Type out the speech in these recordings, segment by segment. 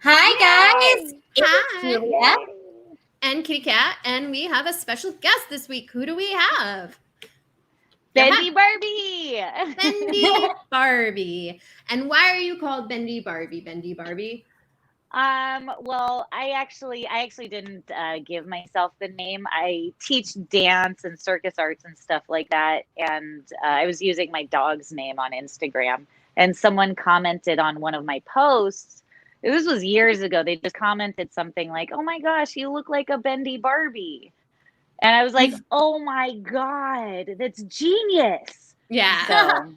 Hi guys, it's Hi. Julia. And Kitty Cat, and we have a special guest this week. Who do we have? Bendy Barbie. Bendy Barbie. And why are you called Bendy Barbie? Bendy Barbie? Well, I actually didn't give myself the name. I teach dance and circus arts and stuff like that, and I was using my dog's name on Instagram, and someone commented on one of my posts. This was years ago. They just commented something like, "Oh my gosh, you look like a Bendy Barbie," and I was like, "Oh my God, that's genius!" Yeah. So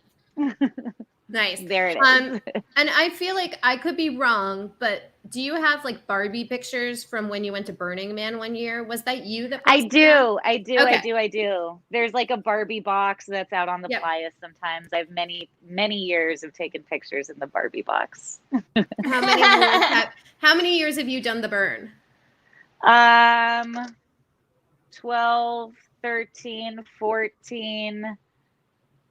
Nice. there it is. And I feel like I could be wrong, but do you have like Barbie pictures from when you went to Burning Man one year? Was that you that I posted do. that? I do. There's like a Barbie box that's out on the Yep. playa sometimes. I have many years of taking pictures in the Barbie box. How many years have you done the burn? 12, 13, 14,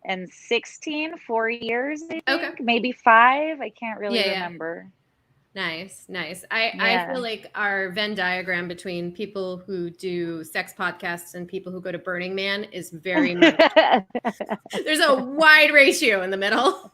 and 16, 4 years, I think. Okay. Maybe 5. I can't really remember. Nice. I feel like our Venn diagram between people who do sex podcasts and people who go to Burning Man is very much there's a wide ratio in the middle.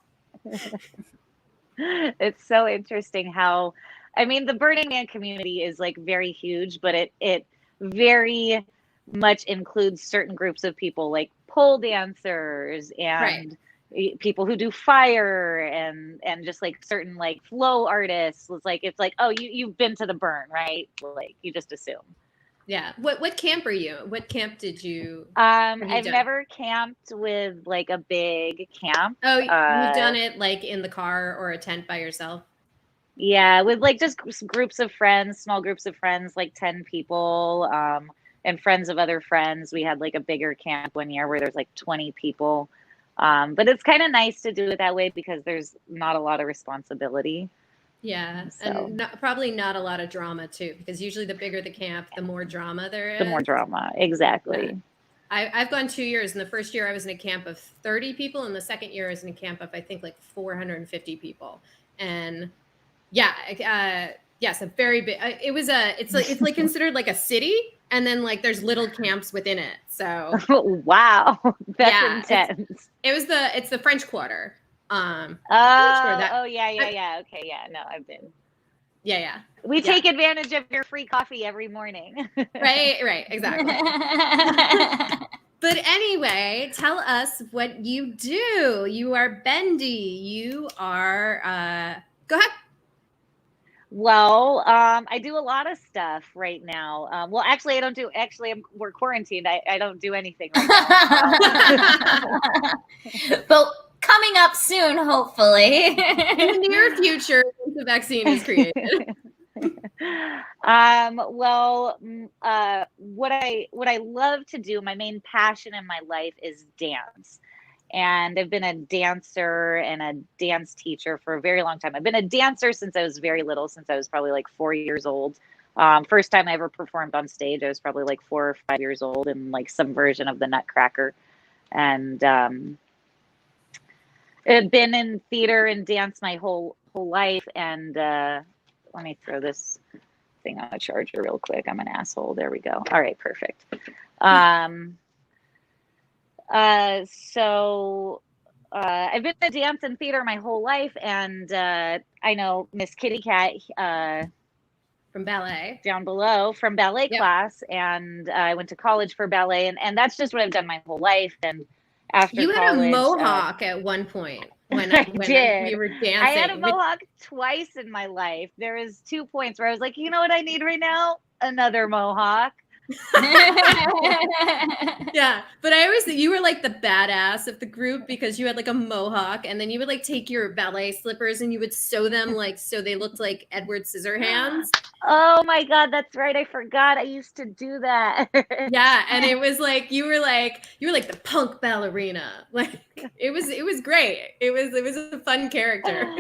It's so interesting how, I mean, the Burning Man community is like very huge, but it very much includes certain groups of people like pole dancers and people who do fire and just like certain like flow artists. It's like, oh, you've been to the burn, right? Like you just assume. Yeah. What camp are you? What camp did you? I've never camped with like a big camp. Oh, you've done it like in the car or a tent by yourself? Yeah, with like just groups of friends, small groups of friends, like 10 people, and friends of other friends. We had like a bigger camp one year where there's like 20 people. But it's kind of nice to do it that way because there's not a lot of responsibility. Yeah, so. And probably not a lot of drama too, because usually the bigger the camp, the more drama there is. The more drama, exactly. Yeah. I've gone 2 years. In the first year, I was in a camp of 30 people, and the second year, I was in a camp of I think like 450 people. And yeah, yes, a very big. It's like considered like a city, and then like there's little camps within it. So wow, that's intense. It's the French Quarter. Yeah. Okay, yeah. No, I've been. Yeah. We take advantage of your free coffee every morning. Right, exactly. But anyway, tell us what you do. You are Bendy. You are. Go ahead. Well, I do a lot of stuff right now. Well, actually, I don't do. Actually, we're quarantined. I don't do anything right now. But coming up soon, hopefully. In the near future, once the vaccine is created. Well, what I love to do, my main passion in my life is dance. And I've been a dancer and a dance teacher for a very long time. I've been a dancer since I was very little, since I was probably like 4 years old. First time I ever performed on stage, I was probably like 4 or 5 years old in like some version of the Nutcracker. And I've been in theater and dance my whole life. And let me throw this thing on a charger real quick. I'm an asshole. There we go. All right, perfect. So I've been in dance and theater my whole life, and I know Miss Kitty Cat from ballet down below from ballet class, and I went to college for ballet, and that's just what I've done my whole life. And after you college, had a mohawk at one point when we were dancing. I had a mohawk twice in my life. There was 2 points where I was like, you know what I need right now? Another mohawk. Yeah, but I always think you were like the badass of the group because you had like a mohawk, and then you would like take your ballet slippers and you would sew them like so they looked like Edward Scissorhands. Oh my God, that's right. I forgot I used to do that. Yeah, and it was like you were like the punk ballerina. Like it was great. It was a fun character.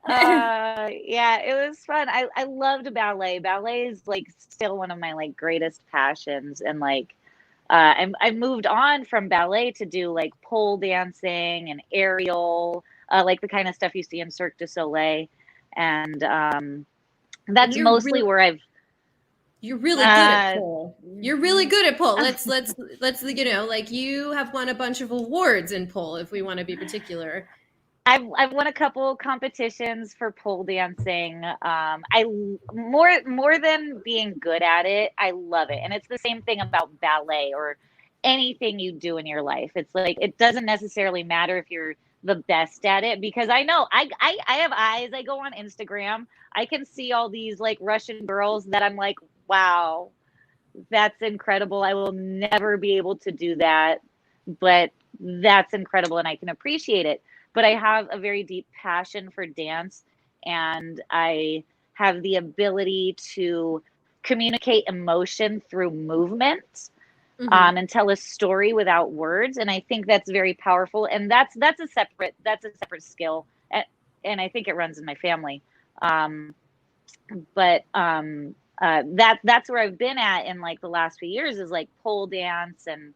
Yeah, it was fun. I loved ballet. Ballet is like still one of my like greatest passions, and like I moved on from ballet to do like pole dancing and aerial, like the kind of stuff you see in Cirque du Soleil, and That's mostly where I've. You're really good at pole. You're really good at pole. Let's like you have won a bunch of awards in pole, if we want to be particular. I've won a couple competitions for pole dancing. I more than being good at it, I love it. And it's the same thing about ballet or anything you do in your life. It's like it doesn't necessarily matter if you're the best at it, because I know I have eyes. I go on Instagram. I can see all these like Russian girls that I'm like, wow, that's incredible. I will never be able to do that, but that's incredible and I can appreciate it. But I have a very deep passion for dance, and I have the ability to communicate emotion through movement, and tell a story without words. And I think that's very powerful. And that's a separate skill, and I think it runs in my family. But that's where I've been at in like the last few years, is like pole dance and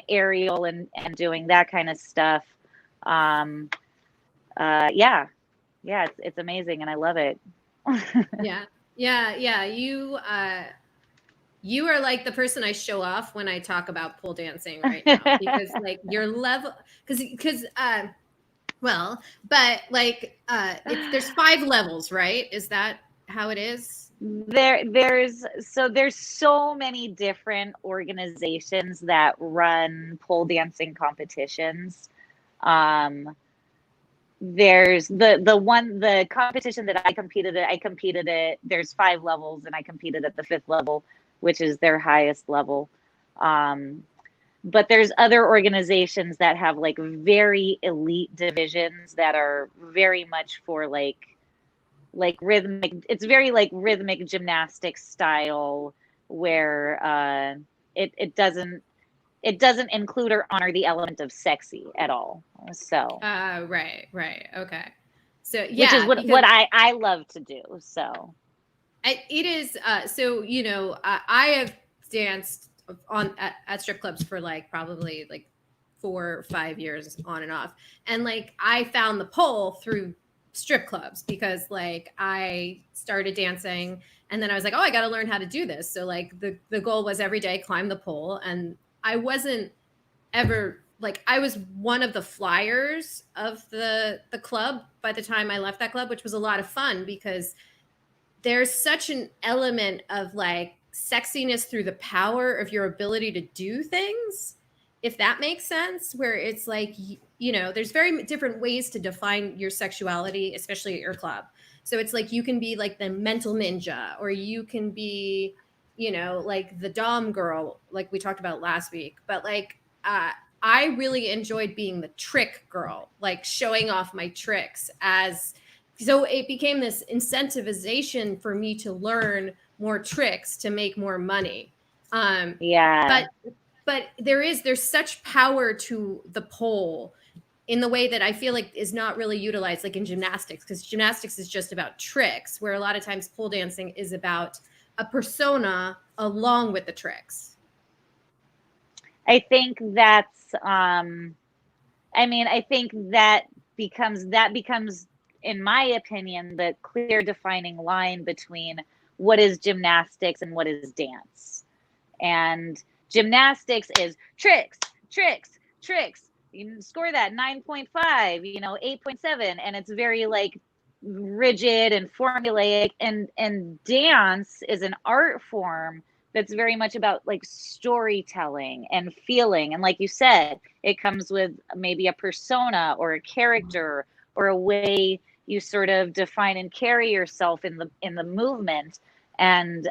aerial and doing that kind of stuff. Yeah, it's amazing and I love it. Yeah. You are like the person I show off when I talk about pole dancing right now, because like your level, because well, but like there's 5 levels, right? Is that how it is? There's so many different organizations that run pole dancing competitions. There's the competition that I competed at, there's 5 levels and I competed at the 5th level, which is their highest level. But there's other organizations that have like very elite divisions that are very much for like rhythmic. It's very like rhythmic gymnastics style, where it doesn't include or honor the element of sexy at all. So right, okay. So yeah, which is what I love to do. So it is so I have danced at strip clubs for like probably like 4 or 5 years on and off, and like I found the pole through strip clubs, because like I started dancing and then I was like, oh, I got to learn how to do this. So like the goal was every day climb the pole, and I wasn't ever like, I was one of the flyers of the club by the time I left that club, which was a lot of fun because there's such an element of like sexiness through the power of your ability to do things, if that makes sense, where it's like, there's very different ways to define your sexuality, especially at your club. So it's like you can be like the mental ninja, or you can be, like the dom girl, like we talked about last week. But like, I really enjoyed being the trick girl, like showing off my tricks so it became this incentivization for me to learn more tricks to make more money. But there's such power to the pole in the way that I feel like is not really utilized, like in gymnastics, because gymnastics is just about tricks, where a lot of times pole dancing is about a persona along with the tricks. I think that's, I think that becomes, in my opinion, the clear defining line between what is gymnastics and what is dance. And gymnastics is tricks. You can score that 9.5, 8.7, and it's very like rigid and formulaic. And dance is an art form that's very much about like storytelling and feeling. And like you said, it comes with maybe a persona or a character or a way you sort of define and carry yourself in the movement. And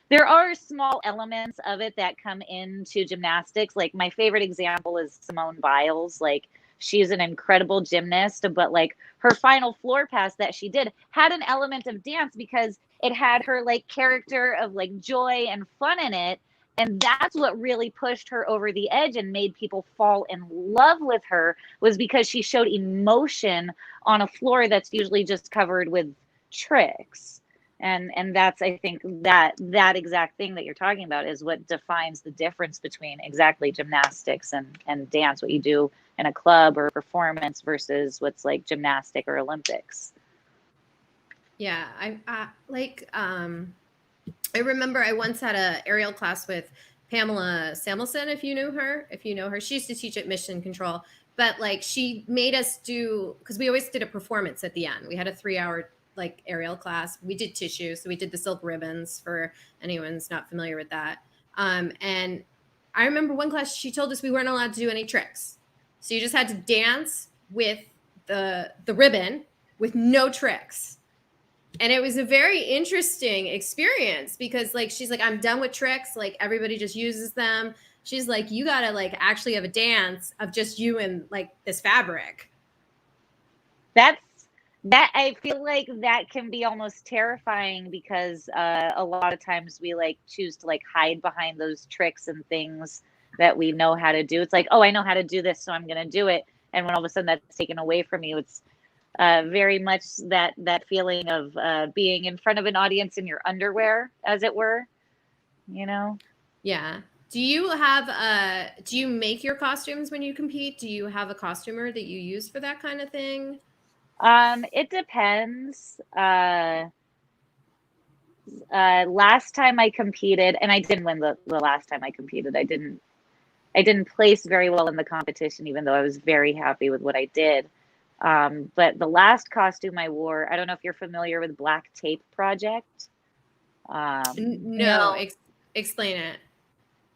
there are small elements of it that come into gymnastics. Like my favorite example is Simone Biles. Like she's an incredible gymnast, but like her final floor pass that she did had an element of dance because it had her like character of like joy and fun in it. And that's what really pushed her over the edge and made people fall in love with her, was because she showed emotion on a floor that's usually just covered with tricks. And that's, I think, that exact thing that you're talking about is what defines the difference between exactly gymnastics and dance, what you do in a club or a performance versus what's like gymnastic or Olympics. Yeah, I remember I once had a aerial class with Pamela Samuelson, if you know her. She used to teach at Mission Control, but like she made us do, because we always did a performance at the end. We had a 3-hour like aerial class. We did tissue, so we did the silk ribbons for anyone's not familiar with that. And I remember one class she told us we weren't allowed to do any tricks, so you just had to dance with the ribbon with no tricks. And it was a very interesting experience because like she's like, I'm done with tricks, like everybody just uses them. She's like, you gotta like actually have a dance of just you and like this fabric. That I feel like that can be almost terrifying because a lot of times we like choose to like hide behind those tricks and things that we know how to do. It's like, oh, I know how to do this, so I'm gonna do it. And when all of a sudden that's taken away from you, it's very much that feeling of being in front of an audience in your underwear, as it were, you know? Yeah. Do you make your costumes when you compete? Do you have a costumer that you use for that kind of thing? It depends. Last time I competed, and I didn't win the last time I competed. I didn't place very well in the competition, even though I was very happy with what I did. But the last costume I wore, I don't know if you're familiar with Black Tape Project. No. Explain it.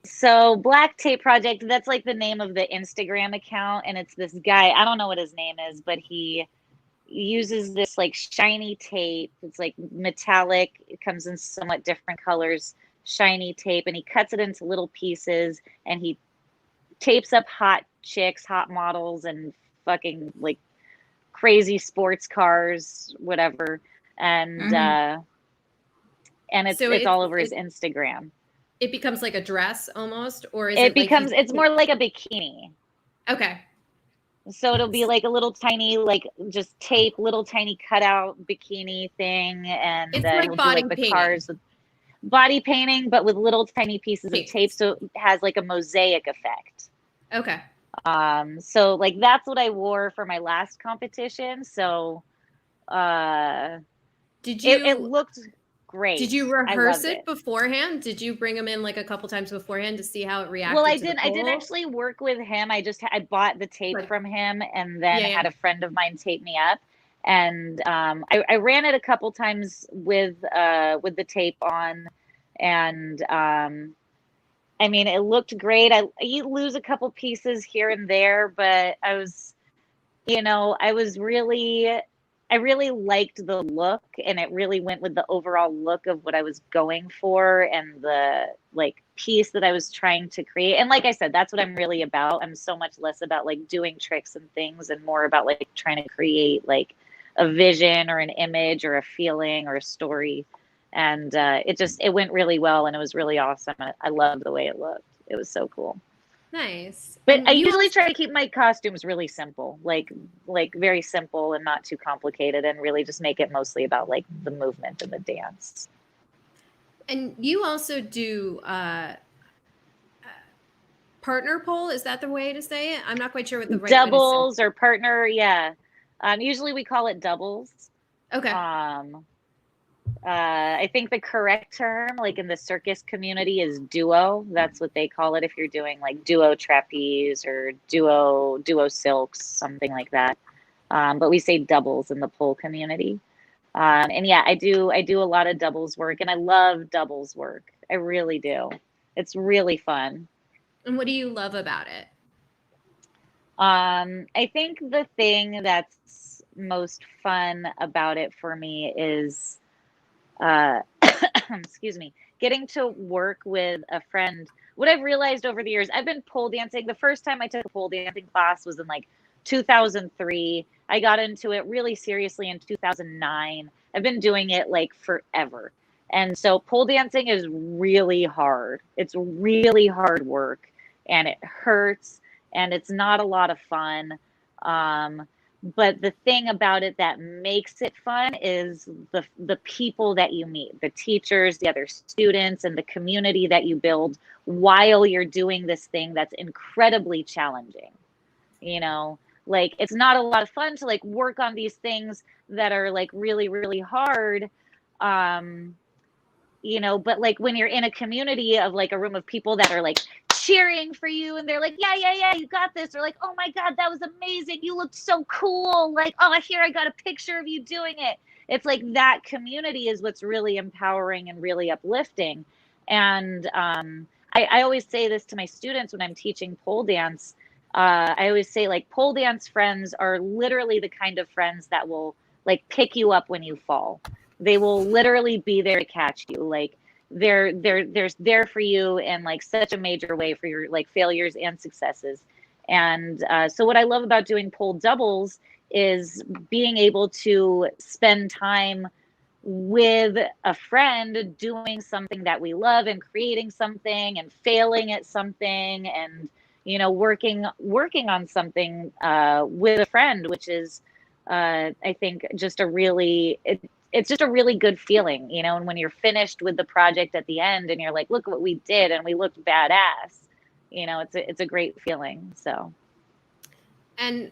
So Black Tape Project, that's like the name of the Instagram account, and it's this guy, I don't know what his name is, but he uses this like shiny tape. It's like metallic, it comes in somewhat different colors, shiny tape, and he cuts it into little pieces and he tapes up hot chicks, hot models, and fucking like crazy sports cars, whatever. And it's So it's all over his Instagram. It becomes like a dress almost, or is It it becomes like it's more like a bikini. Okay. So it'll be like a little tiny, like just tape, little tiny cutout bikini thing, and It's like he'll do body like the painting. cars with body painting, but with little tiny pieces of tape, so it has like a mosaic effect. Okay. So like that's what I wore for my last competition. So it looked great. Did you rehearse it beforehand? Did you bring them in like a couple times beforehand to see how it reacted? Well, I didn't actually work with him. I bought the tape from him, and then had a friend of mine tape me up. And I ran it a couple times with the tape on, and I mean, it looked great. You lose a couple pieces here and there, but I was, I really liked the look, and it really went with the overall look of what I was going for and the like piece that I was trying to create. And like I said, that's what I'm really about. I'm so much less about like doing tricks and things and more about like trying to create like a vision or an image or a feeling or a story. And it went really well, and it was really awesome. I loved the way it looked. It was so cool. Nice. But I usually try to keep my costumes really simple, like very simple and not too complicated, and really just make it mostly about like the movement and the dance. And you also do partner pole. Is that the way to say it? I'm not quite sure what the right doubles or partner. Yeah. Usually we call it doubles. Okay. I think the correct term, like in the circus community, is duo. That's what they call it if you're doing like duo trapeze or duo silks, something like that. But we say doubles in the pole community. And yeah, I do a lot of doubles work, and I love doubles work. I really do. It's really fun. And what do you love about it? I think the thing that's most fun about it for me is excuse me, getting to work with a friend. What I've realized over the years, I've been pole dancing. The first time I took a pole dancing class was in like 2003. I got into it really seriously in 2009. I've been doing it like forever. And so pole dancing is really hard. It's really hard work, and it hurts, and it's not a lot of fun. But the thing about it that makes it fun is the people that you meet, the teachers, the other students, and the community that you build while you're doing this thing that's incredibly challenging. Like, it's not a lot of fun to like work on these things that are like really, really hard. You know, but like when you're in a community of like a room of people that are like cheering for you and they're like, yeah, yeah, yeah, you got this. Or like, oh my God, that was amazing. You looked so cool. Like, oh, here, I got a picture of you doing it. It's like that community is what's really empowering and really uplifting. And I always say this to my students when I'm teaching pole dance. I always say like pole dance friends are literally the kind of friends that will like pick you up when you fall. They will literally be there to catch you. Like they're there for you in like such a major way for your like failures and successes. And so what I love about doing pole doubles is being able to spend time with a friend doing something that we love and creating something and failing at something and, you know, working on something with a friend, which is I think just a really it's just a really good feeling, you know. And when you're finished with the project at the end and you're like, look what we did and we looked badass, you know, it's a great feeling. So And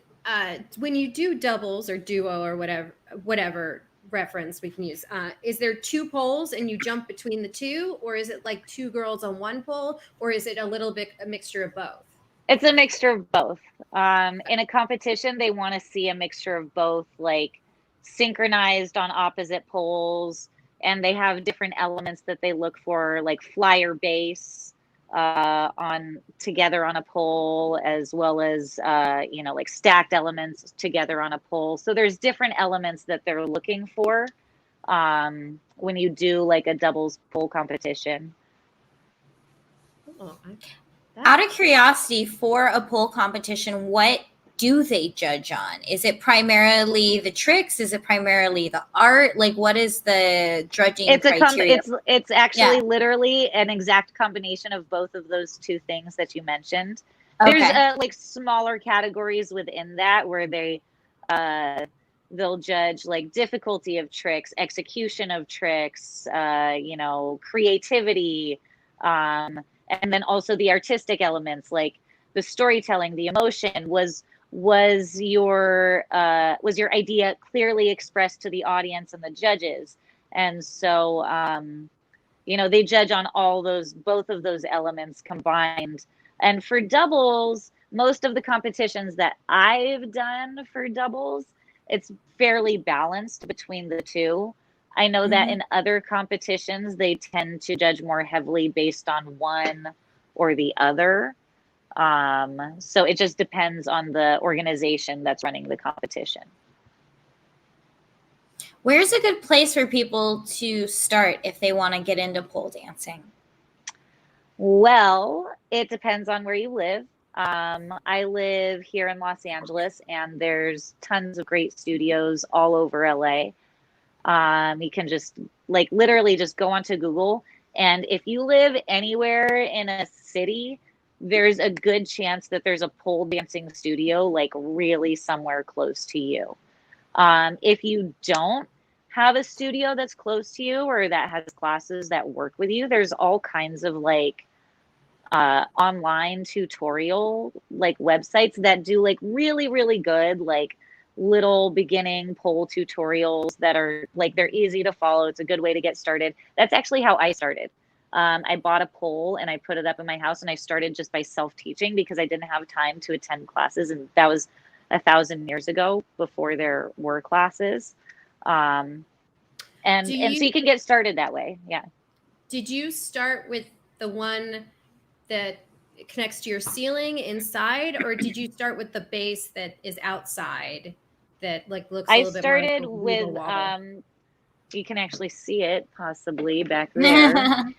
when you do doubles or duo or whatever reference we can use, is there two poles and you jump between the two, or is it like two girls on one pole, or is it a little bit a mixture of both? it's a mixture of both. In a competition, they want to see a mixture of both, like synchronized on opposite poles, and they have different elements that they look for, like flyer base on together on a pole, as well as you know, like stacked elements together on a pole. So there's different elements that they're looking for when you do like a doubles pole competition. Oh, Out of curiosity, for a pole competition, what do they judge on? Is it primarily the tricks? Is it primarily the art? Like, what is the judging criteria? It's actually literally an exact combination of both of those two things that you mentioned. Okay. There's like smaller categories within that where they'll judge like difficulty of tricks, execution of tricks, you know, creativity, and then also the artistic elements like the storytelling, the emotion. Was your idea clearly expressed to the audience and the judges? And so you know, they judge on both of those elements combined. And for doubles, most of the competitions that I've done for doubles, it's fairly balanced between the two. I know that in other competitions, they tend to judge more heavily based on one or the other. So it just depends on the organization that's running the competition. Where's a good place for people to start if they want to get into pole dancing? Well, it depends on where you live. I live here in Los Angeles, and there's tons of great studios all over LA. You can just like literally just go onto Google, and if you live anywhere in a city, there's a good chance that there's a pole dancing studio like really somewhere close to you. If you don't have a studio that's close to you or that has classes that work with you, there's all kinds of like online tutorial like websites that do like really, really good like little beginning pole tutorials that are like, they're easy to follow. It's a good way to get started. That's actually how I started. I bought a pole and I put it up in my house, and I started just by self-teaching because I didn't have time to attend classes, and that was 1,000 years ago before there were classes. And so you can get started that way. Yeah. Did you start with the one that connects to your ceiling inside, or did you start with the base that is outside that like looks a little bit more like started a with wobble? You can actually see it possibly back there.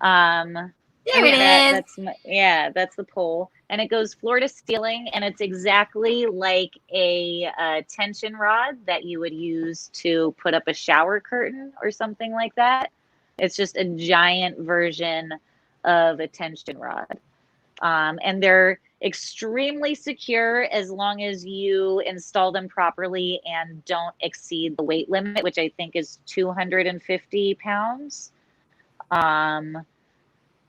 There it is. That's the pole, and it goes floor to ceiling, and it's exactly like a tension rod that you would use to put up a shower curtain or something like that. It's just a giant version of a tension rod. And they're extremely secure as long as you install them properly and don't exceed the weight limit, which I think is 250 pounds.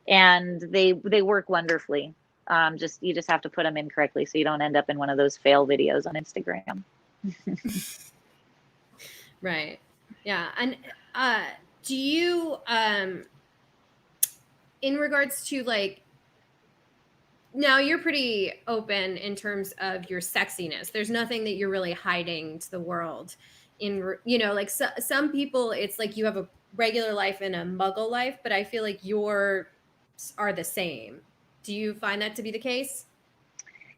And they work wonderfully. You just have to put them in correctly so you don't end up in one of those fail videos on Instagram. Right. Yeah. And do you, in regards to like, now you're pretty open in terms of your sexiness. There's nothing that you're really hiding to the world. Like some people, it's like you have a regular life and a muggle life, but I feel like yours are the same. Do you find that to be the case?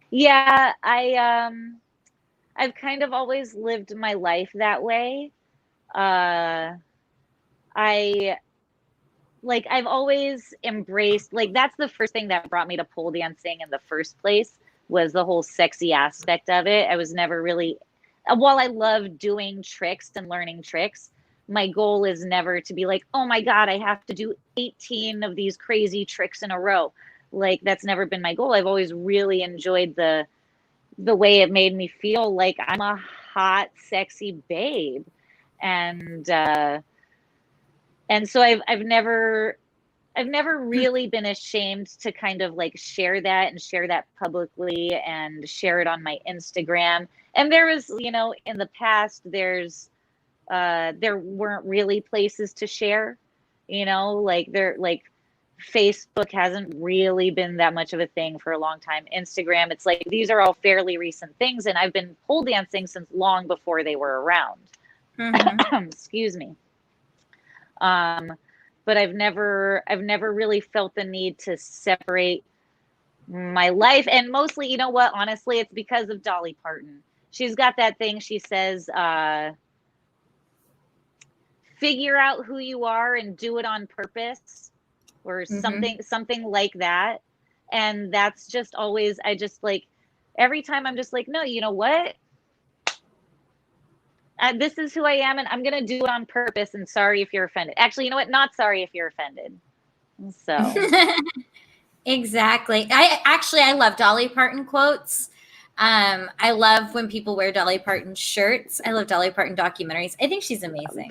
Yeah, I've kind of always lived my life that way. I've always embraced, like, that's the first thing that brought me to pole dancing in the first place, was the whole sexy aspect of it. I was never really, while I love doing tricks and learning tricks, my goal is never to be like, oh my God, I have to do 18 of these crazy tricks in a row. Like, that's never been my goal. I've always really enjoyed the way it made me feel like I'm a hot, sexy babe. And so I've never really been ashamed to kind of like share that publicly and share it on my Instagram. And there was, in the past, there weren't really places to share, like Facebook hasn't really been that much of a thing for a long time. Instagram, it's like, these are all fairly recent things. And I've been pole dancing since long before they were around. Mm-hmm. Excuse me. But I've never really felt the need to separate my life. And mostly, you know what, honestly, it's because of Dolly Parton. She's got that thing. She says, figure out who you are and do it on purpose, or something like that. And that's just always, I just like, every time I'm just like, no, you know what? This is who I am, and I'm going to do it on purpose, and sorry if you're offended. Actually, you know what? Not sorry if you're offended. So. Exactly. I love Dolly Parton quotes. I love when people wear Dolly Parton shirts. I love Dolly Parton documentaries. I think she's amazing.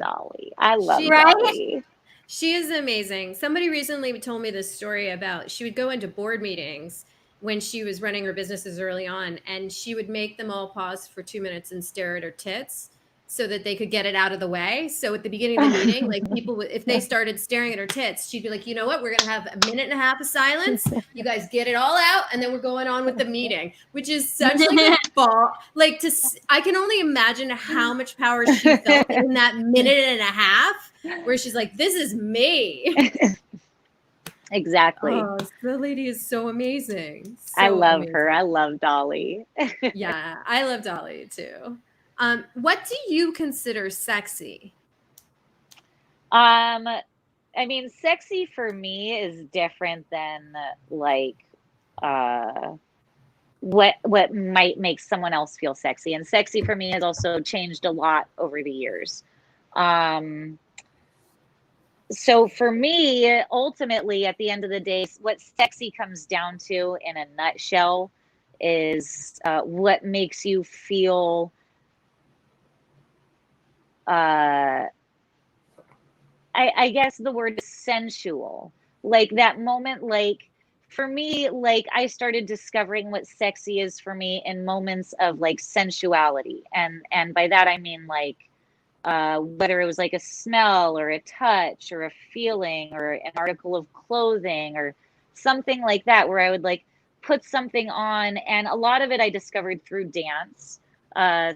I love Dolly. She is amazing. Somebody recently told me this story about, she would go into board meetings when she was running her businesses early on, and she would make them all pause for 2 minutes and stare at her tits so that they could get it out of the way. So at the beginning of the meeting, like, people, if they started staring at her tits, she'd be like, you know what, we're going to have a minute and a half of silence. You guys get it all out, and then we're going on with the meeting, which is such like a ball. Like, I can only imagine how much power she felt in that minute and a half, where she's like, this is me. Exactly. Oh, the lady is so amazing. I love her. I love Dolly. Yeah, I love Dolly too. What do you consider sexy? I mean, sexy for me is different than like what might make someone else feel sexy. And sexy for me has also changed a lot over the years. So for me, ultimately, at the end of the day, what sexy comes down to in a nutshell is what makes you feel I guess the word is sensual. Like that moment, like for me, like I started discovering what sexy is for me in moments of like sensuality. And by that, I mean like whether it was like a smell or a touch or a feeling or an article of clothing or something like that, where I would like put something on. And a lot of it I discovered through dance,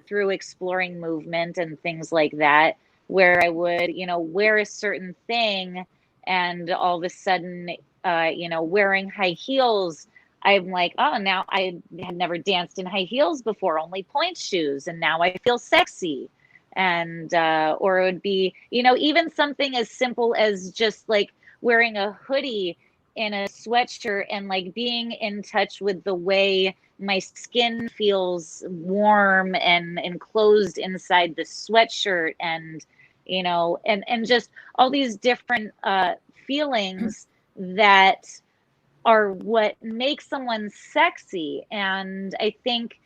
through exploring movement and things like that, where I would, wear a certain thing, and all of a sudden, wearing high heels, I'm like, oh, now I had never danced in high heels before, only point shoes, and now I feel sexy. And or it would be, even something as simple as just like wearing a hoodie in a sweatshirt and like being in touch with the way my skin feels warm and enclosed inside the sweatshirt, and and just all these different feelings that are what makes someone sexy. And I think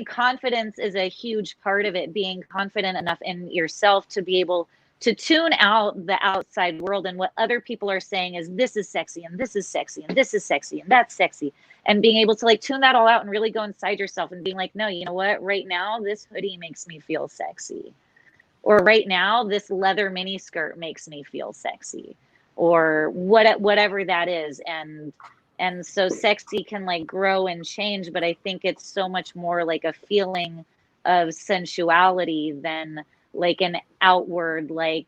confidence is a huge part of it, being confident enough in yourself to be able to tune out the outside world and what other people are saying is this is sexy and this is sexy and this is sexy and that's sexy, and being able to like tune that all out and really go inside yourself and being like, no, you know what, right now this hoodie makes me feel sexy, or right now this leather mini skirt makes me feel sexy, or whatever that is. And so sexy can like grow and change, but I think it's so much more like a feeling of sensuality than like an outward, like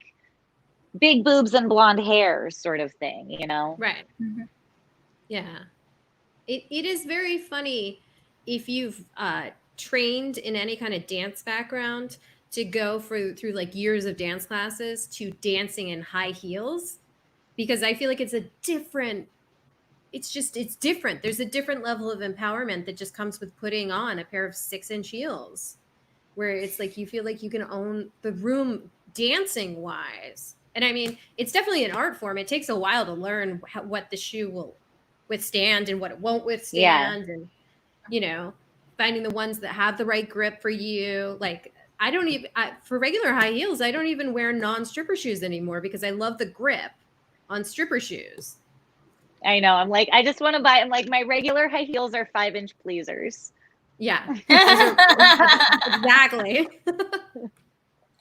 big boobs and blonde hair sort of thing, you know? Right. Mm-hmm. Yeah. It is very funny if you've trained in any kind of dance background to go through like years of dance classes to dancing in high heels, because I feel like it's different. There's a different level of empowerment that just comes with putting on a pair of 6-inch heels, where it's like you feel like you can own the room dancing wise. And I mean, it's definitely an art form. It takes a while to learn what the shoe will withstand and what it won't withstand. Yeah. And, you know, finding the ones that have the right grip for you. Like, for regular high heels, I don't even wear non-stripper shoes anymore because I love the grip on stripper shoes. I know. I'm like, I just want to buy. I'm like, my regular high heels are 5-inch pleasers. Yeah, exactly.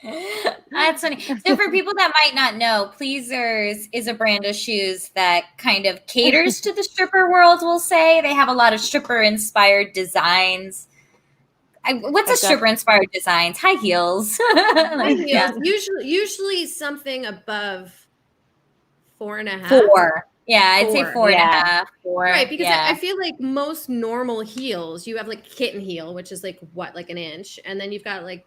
That's funny. So for people that might not know, Pleasers is a brand of shoes that kind of caters to the stripper world, we'll say. They have a lot of stripper-inspired designs. What's a stripper-inspired designs? High heels. High heels. Yeah. Usually something above 4.5. 4. Yeah, I'd say 4.5. 4. Right, because I feel like most normal heels, you have like kitten heel, which is like like an inch, and then you've got like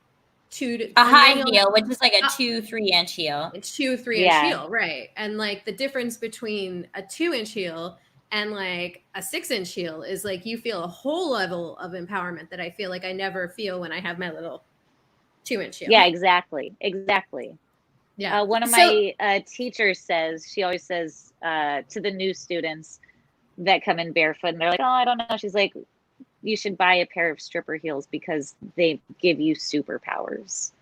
a high heel, which is like a 2-3-inch heel. It's 2-3-inch heel, right? And like the difference between a 2-inch heel and like a 6-inch heel is like you feel a whole level of empowerment that I feel like I never feel when I have my little 2-inch heel. Yeah, exactly. Yeah. One of my teachers she always says to the new students that come in barefoot and they're like, oh, I don't know. She's like, you should buy a pair of stripper heels because they give you superpowers.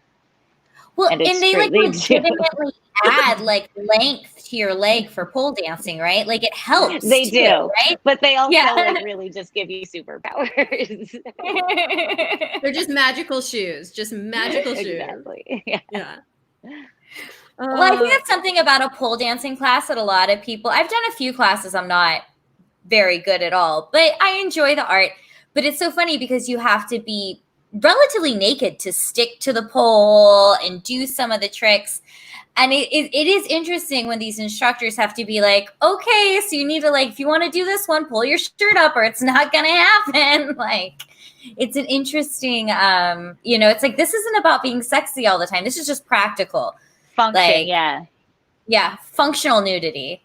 Well, and they like legitimately add like length to your leg for pole dancing, right? Like it helps. They do, right? But they also like really just give you superpowers. They're just magical shoes. Just magical shoes. Exactly. Yeah. Well, I think that's something about a pole dancing class that a lot of people, I've done a few classes, I'm not very good at all, but I enjoy the art. But it's so funny because you have to be relatively naked to stick to the pole and do some of the tricks. And it is interesting when these instructors have to be like, okay, so you need to like, if you want to do this one, pull your shirt up or it's not going to happen. Like, it's an interesting, it's like, this isn't about being sexy all the time. This is just practical. Function, like, yeah, functional nudity.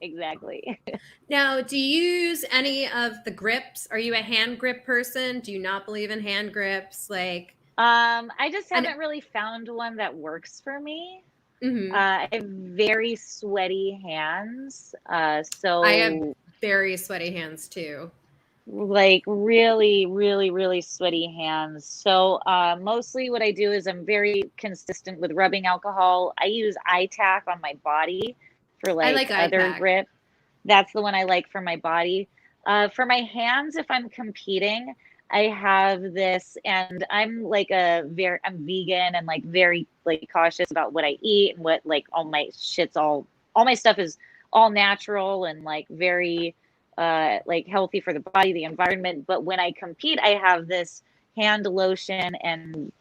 Exactly. Now, do you use any of the grips? Are you a hand grip person? Do you not believe in hand grips? Like, I just haven't really found one that works for me. Mm-hmm. I have very sweaty hands, so I have very sweaty hands too. Like really, really, really sweaty hands. So mostly what I do is I'm very consistent with rubbing alcohol. I use eye tack on my body for like other grip. That's the one I like for my body. For my hands, if I'm competing, I have this, and I'm like I'm vegan and like very like cautious about what I eat and what like all my stuff is all natural and like very like healthy for the body, the environment. But when I compete, I have this hand lotion and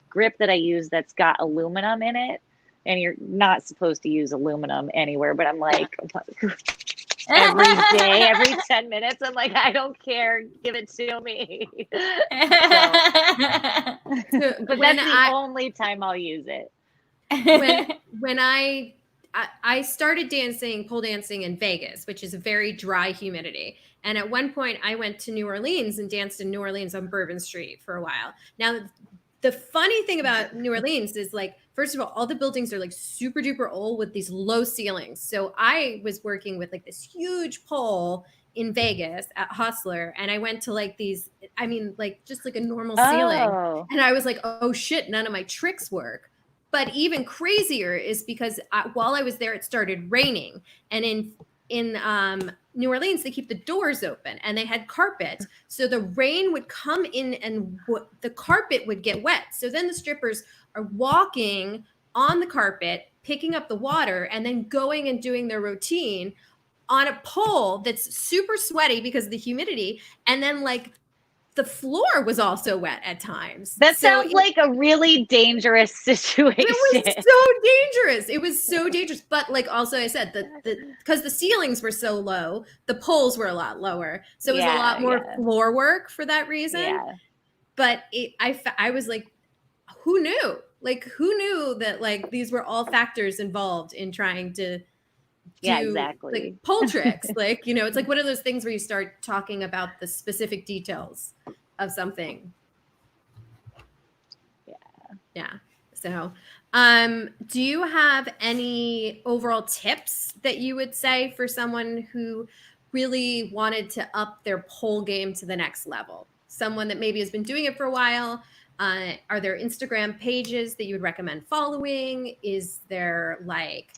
grip that I use that's got aluminum in it. And you're not supposed to use aluminum anywhere, but I'm like every day, every 10 minutes, I'm like, I don't care, give it to me. But that's the only time I'll use it. When I started pole dancing in Vegas, which is a very dry humidity. And at one point I went to New Orleans and danced in New Orleans on Bourbon Street for a while. Now, the funny thing about New Orleans is like, first of all the buildings are like super duper old with these low ceilings. So I was working with like this huge pole in Vegas at Hustler, and I went to like these, I mean, like just like a normal ceiling, and I was like, oh shit, none of my tricks work. But even crazier is because while I was there, it started raining, and in New Orleans, they keep the doors open, and they had carpet, so the rain would come in, and the carpet would get wet. So then the strippers are walking on the carpet, picking up the water, and then going and doing their routine on a pole that's super sweaty because of the humidity, and then like the floor was also wet at times. That sounds like a really dangerous situation. It was so dangerous. It was so dangerous. But like also I said, because the ceilings were so low, the poles were a lot lower. So it was a lot more floor work for that reason. Yeah. But I was like, who knew? Like, who knew that like these were all factors involved in trying to do like pole tricks? Like, you know, it's like one of those things where you start talking about the specific details of something. Yeah. So, do you have any overall tips that you would say for someone who really wanted to up their pole game to the next level? Someone that maybe has been doing it for a while. Are there Instagram pages that you would recommend following? Is there like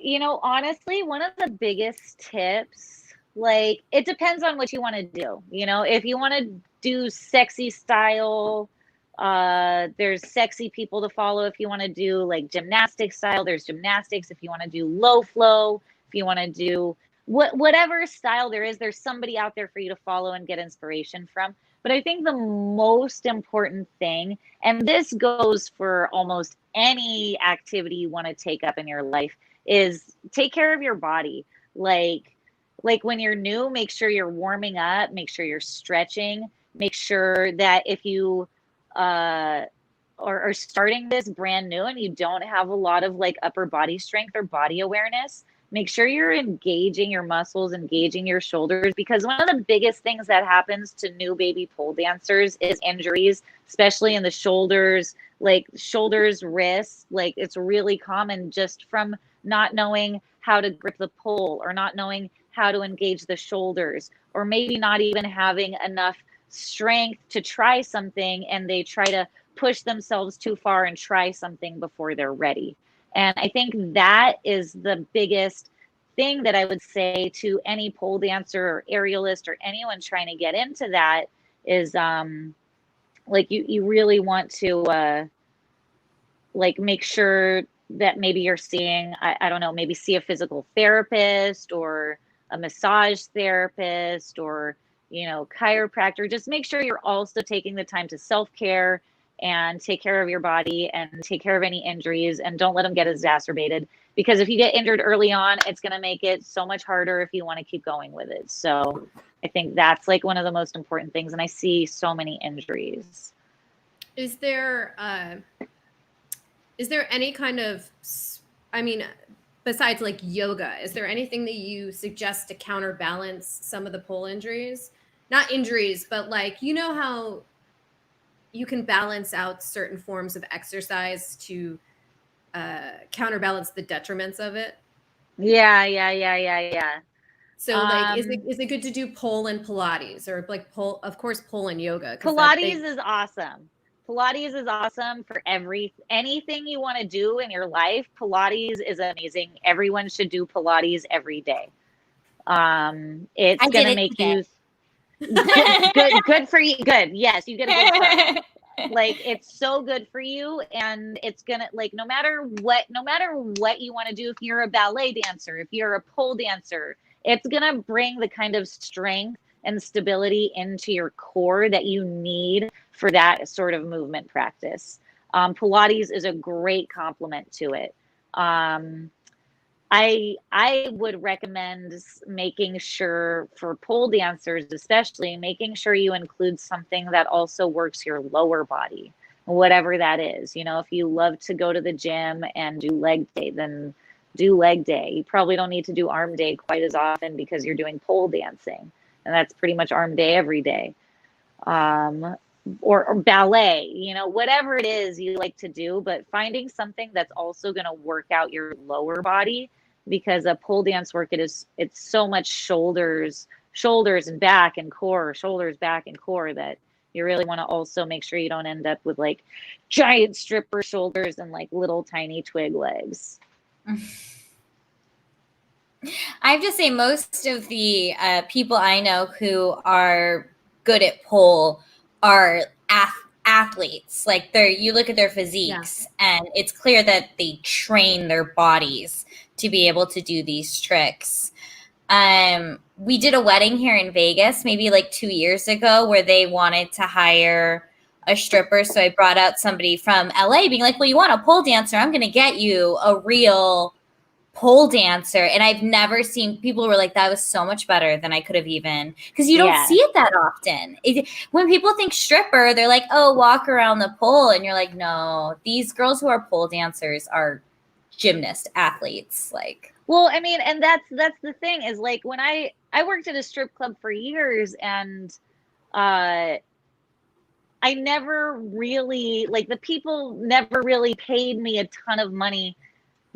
you know, honestly, one of the biggest tips, like, it depends on what you want to do. You know, if you want to do sexy style, there's sexy people to follow. If you want to do like gymnastic style, there's gymnastics. If you want to do low flow, if you want to do whatever style there is, there's somebody out there for you to follow and get inspiration from. But I think the most important thing, and this goes for almost any activity you want to take up in your life, is take care of your body. Like when you're new, make sure you're warming up, make sure you're stretching, make sure that if you are starting this brand new and you don't have a lot of like upper body strength or body awareness, make sure you're engaging your muscles, engaging your shoulders, because one of the biggest things that happens to new baby pole dancers is injuries, especially in the shoulders, like shoulders, wrists. Like it's really common just from not knowing how to grip the pole, or not knowing how to engage the shoulders, or maybe not even having enough strength to try something, and they try to push themselves too far and try something before they're ready. And I think that is the biggest thing that I would say to any pole dancer or aerialist or anyone trying to get into that is like you really want to like make sure that maybe you're seeing, I don't know, maybe see a physical therapist or a massage therapist or, you know, chiropractor. Just make sure you're also taking the time to self-care and take care of your body and take care of any injuries, and don't let them get exacerbated, because if you get injured early on, it's going to make it so much harder if you want to keep going with it. So I think that's like one of the most important things. And I see so many injuries. Is there any kind of, I mean, besides like yoga, is there anything that you suggest to counterbalance some of the pole injuries? Not injuries, but like, you know how you can balance out certain forms of exercise to counterbalance the detriments of it. Yeah. So like, is it good to do pole and Pilates, or like pole, of course, pole and yoga? Pilates is awesome. Pilates is awesome for anything you want to do in your life. Pilates is amazing. Everyone should do Pilates every day. It's going to make you good for you. Good. Yes, you get a good start. Like, it's so good for you, and it's gonna, like, no matter what you want to do, if you're a ballet dancer, if you're a pole dancer, it's gonna bring the kind of strength and stability into your core that you need for that sort of movement practice. Pilates is a great complement to it. I would recommend making sure, for pole dancers especially, making sure you include something that also works your lower body, whatever that is. You know, if you love to go to the gym and do leg day, then do leg day. You probably don't need to do arm day quite as often because you're doing pole dancing, and that's pretty much arm day every day. Or ballet, you know, whatever it is you like to do, but finding something that's also going to work out your lower body because a pole dance work, it's so much shoulders and back and core, shoulders, back and core, that you really want to also make sure you don't end up with like giant stripper shoulders and like little tiny twig legs. I have to say, most of the people I know who are good at pole are athletes. Like, you look at their physiques, and it's clear that they train their bodies to be able to do these tricks. We did a wedding here in Vegas maybe like 2 years ago where they wanted to hire a stripper. So I brought out somebody from LA being like, well, you want a pole dancer? I'm going to get you a real pole dancer. And I've never seen, people were like, that was so much better than I could have even, because you don't see it that often. When people think stripper, they're like, oh, walk around the pole. And you're like, no, these girls who are pole dancers are gymnast athletes. Like, well, I mean, and that's the thing is, like, when I worked at a strip club for years, and I never really, like, the people never really paid me a ton of money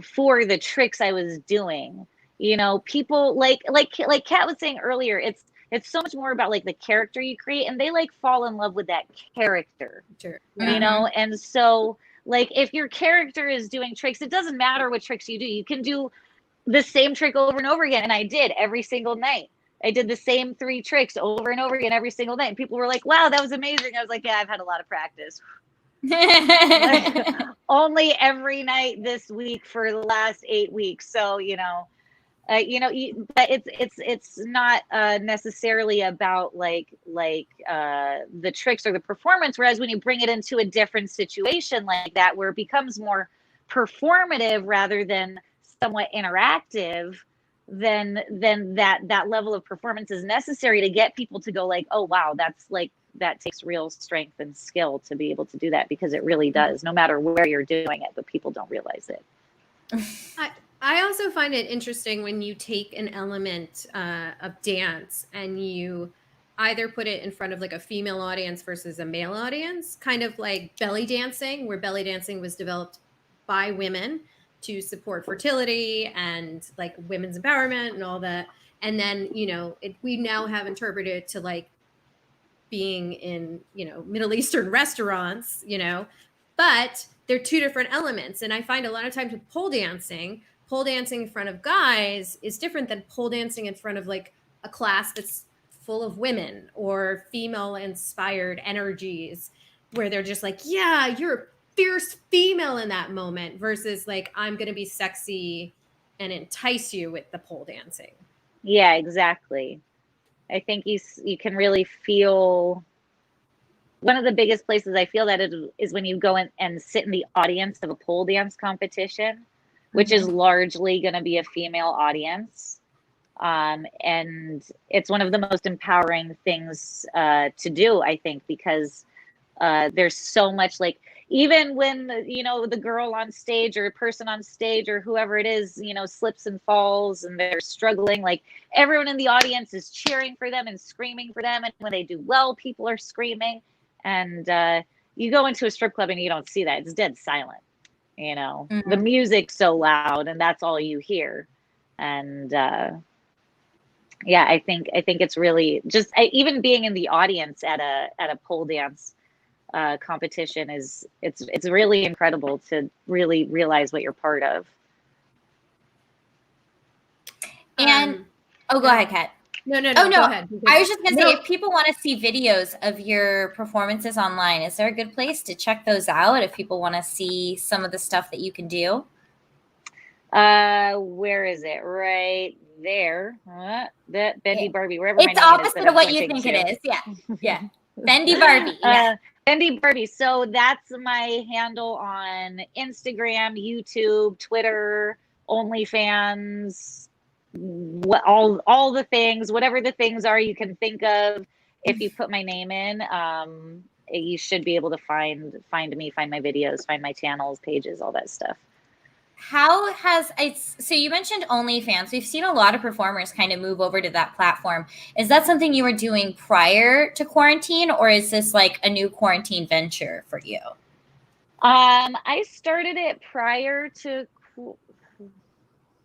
for the tricks I was doing. You know, people like Kat was saying earlier, it's so much more about like the character you create, and they like fall in love with that character. Sure. You know, and so like if your character is doing tricks, it doesn't matter what tricks you do. You can do the same trick over and over again. And I did every single night. I did the same 3 tricks over and over again every single night. And people were like, wow, that was amazing. I was like, yeah, I've had a lot of practice. Only every night this week for the last 8 weeks. So, but it's not necessarily about like the tricks or the performance. Whereas when you bring it into a different situation like that, where it becomes more performative rather than somewhat interactive, then that level of performance is necessary to get people to go like, oh wow, that's like, that takes real strength and skill to be able to do that, because it really does, no matter where you're doing it, but people don't realize it. I also find it interesting when you take an element of dance and you either put it in front of like a female audience versus a male audience, kind of like belly dancing, where belly dancing was developed by women to support fertility and like women's empowerment and all that. And then, we now have interpreted to like being in, Middle Eastern restaurants, but they're 2 different elements. And I find a lot of times with pole dancing in front of guys is different than pole dancing in front of like a class that's full of women or female inspired energies, where they're just like, yeah, you're a fierce female in that moment, versus like, I'm going to be sexy and entice you with the pole dancing. Yeah, exactly. I think you can really feel, one of the biggest places I feel that is when you go in and sit in the audience of a pole dance competition, which is largely going to be a female audience. And it's one of the most empowering things to do, I think, because there's so much, like, even when the girl on stage or person on stage or whoever it is, slips and falls and they're struggling, like everyone in the audience is cheering for them and screaming for them. And when they do well, people are screaming. And you go into a strip club and you don't see that. It's dead silent. The music's so loud and that's all you hear. And yeah, I think it's really just even being in the audience at a pole dance competition it's really incredible to really realize what you're part of. And go ahead, Kat. No, Go ahead. I was just gonna say, if people want to see videos of your performances online, is there a good place to check those out if people want to see some of the stuff that you can do? Where is it? Right there. That Bendy Barbie, wherever it's opposite of what you think it is. Yeah. Bendy Barbie. Yeah. Bendy Barbie. So that's my handle on Instagram, YouTube, Twitter, OnlyFans, all the things, whatever the things are you can think of. If you put my name in, you should be able to find me, find my videos, find my channels, pages, all that stuff. So you mentioned OnlyFans. We've seen a lot of performers kind of move over to that platform. Is that something you were doing prior to quarantine, or is this like a new quarantine venture for you? I started it prior to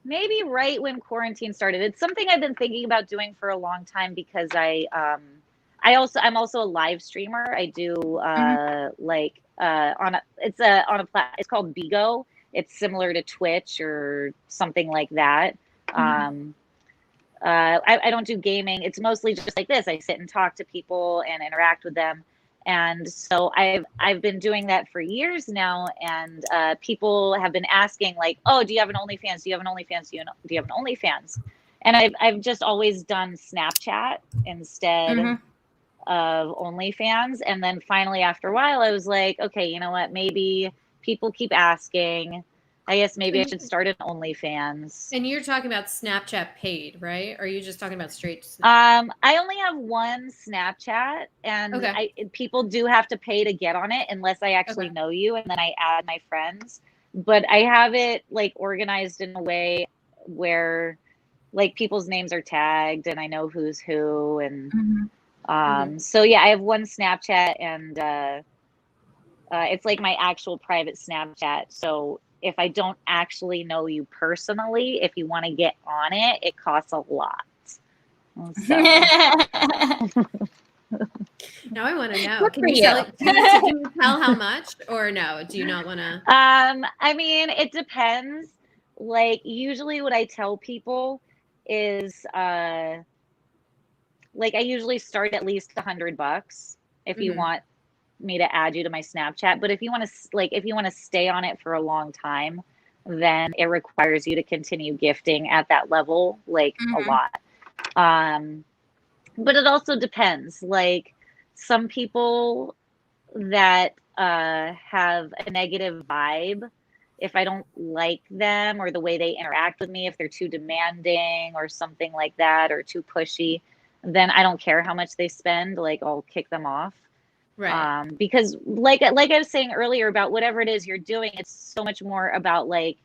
maybe right when quarantine started. It's something I've been thinking about doing for a long time because I'm also a live streamer. I do it's called Bigo. It's similar to Twitch or something like that. I don't do gaming. It's mostly just like this. I sit and talk to people and interact with them. And so I've been doing that for years now. And people have been asking like, oh, do you have an OnlyFans? Do you have an OnlyFans? Do you have an OnlyFans? And I've just always done Snapchat instead of OnlyFans. And then finally, after a while, I was like, okay, you know what? Maybe people keep asking. I guess maybe I should start an OnlyFans. And you're talking about Snapchat paid, right? Or are you just talking about straight I only have one Snapchat, and people do have to pay to get on it unless I actually know you, and then I add my friends. But I have it like organized in a way where like people's names are tagged and I know who's who. And so yeah, I have one Snapchat, and it's like my actual private Snapchat. So if I don't actually know you personally, if you want to get on it, it costs a lot. So. Now I want to know. Can you tell how much, or no? Do you not want to? I mean, it depends. Like usually what I tell people is like I usually start at least $100 if you want me to add you to my Snapchat. But if you want to stay on it for a long time, then it requires you to continue gifting at that level, like a lot. But it also depends. Like some people that have a negative vibe, if I don't like them or the way they interact with me, if they're too demanding or something like that, or too pushy, then I don't care how much they spend. Like I'll kick them off. Right. Because like I was saying earlier about whatever it is you're doing, it's so much more about like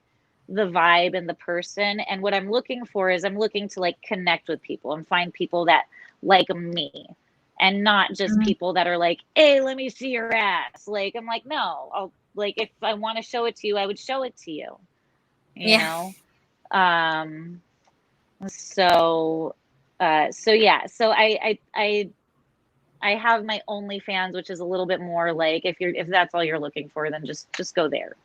the vibe and the person. And what I'm looking for is I'm looking to like connect with people and find people that like me, and not just people that are like, hey, let me see your ass. Like, I'm like, no, I'll like, if I want to show it to you, I would show it to you, you know? So yeah, so I have my OnlyFans, which is a little bit more like if that's all you're looking for, then just go there,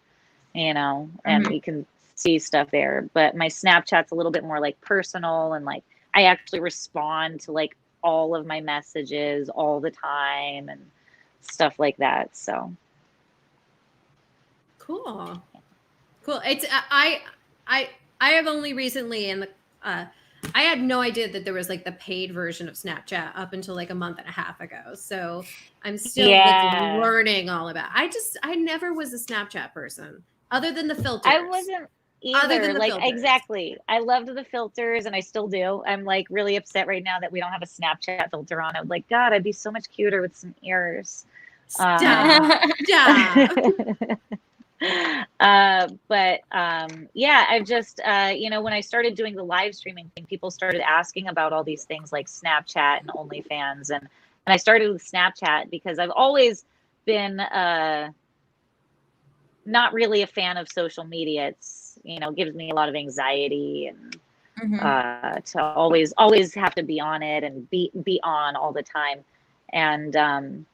you know, and you can see stuff there. But my Snapchat's a little bit more like personal, and like I actually respond to like all of my messages all the time and stuff like that. So cool. It's I have only recently I had no idea that there was like the paid version of Snapchat up until like a month and a half ago. So I'm still like learning all about it. I never was a Snapchat person other than the filters. I wasn't either. Like filters. Exactly. I loved the filters and I still do. I'm like really upset right now that we don't have a Snapchat filter on it. Like, God, I'd be so much cuter with some ears. Stop. But yeah, I've just you know, when I started doing the live streaming thing, people started asking about all these things like Snapchat and OnlyFans, and I started with Snapchat because I've always been not really a fan of social media. It's, you know, gives me a lot of anxiety, and to always have to be on it and be on all the time. And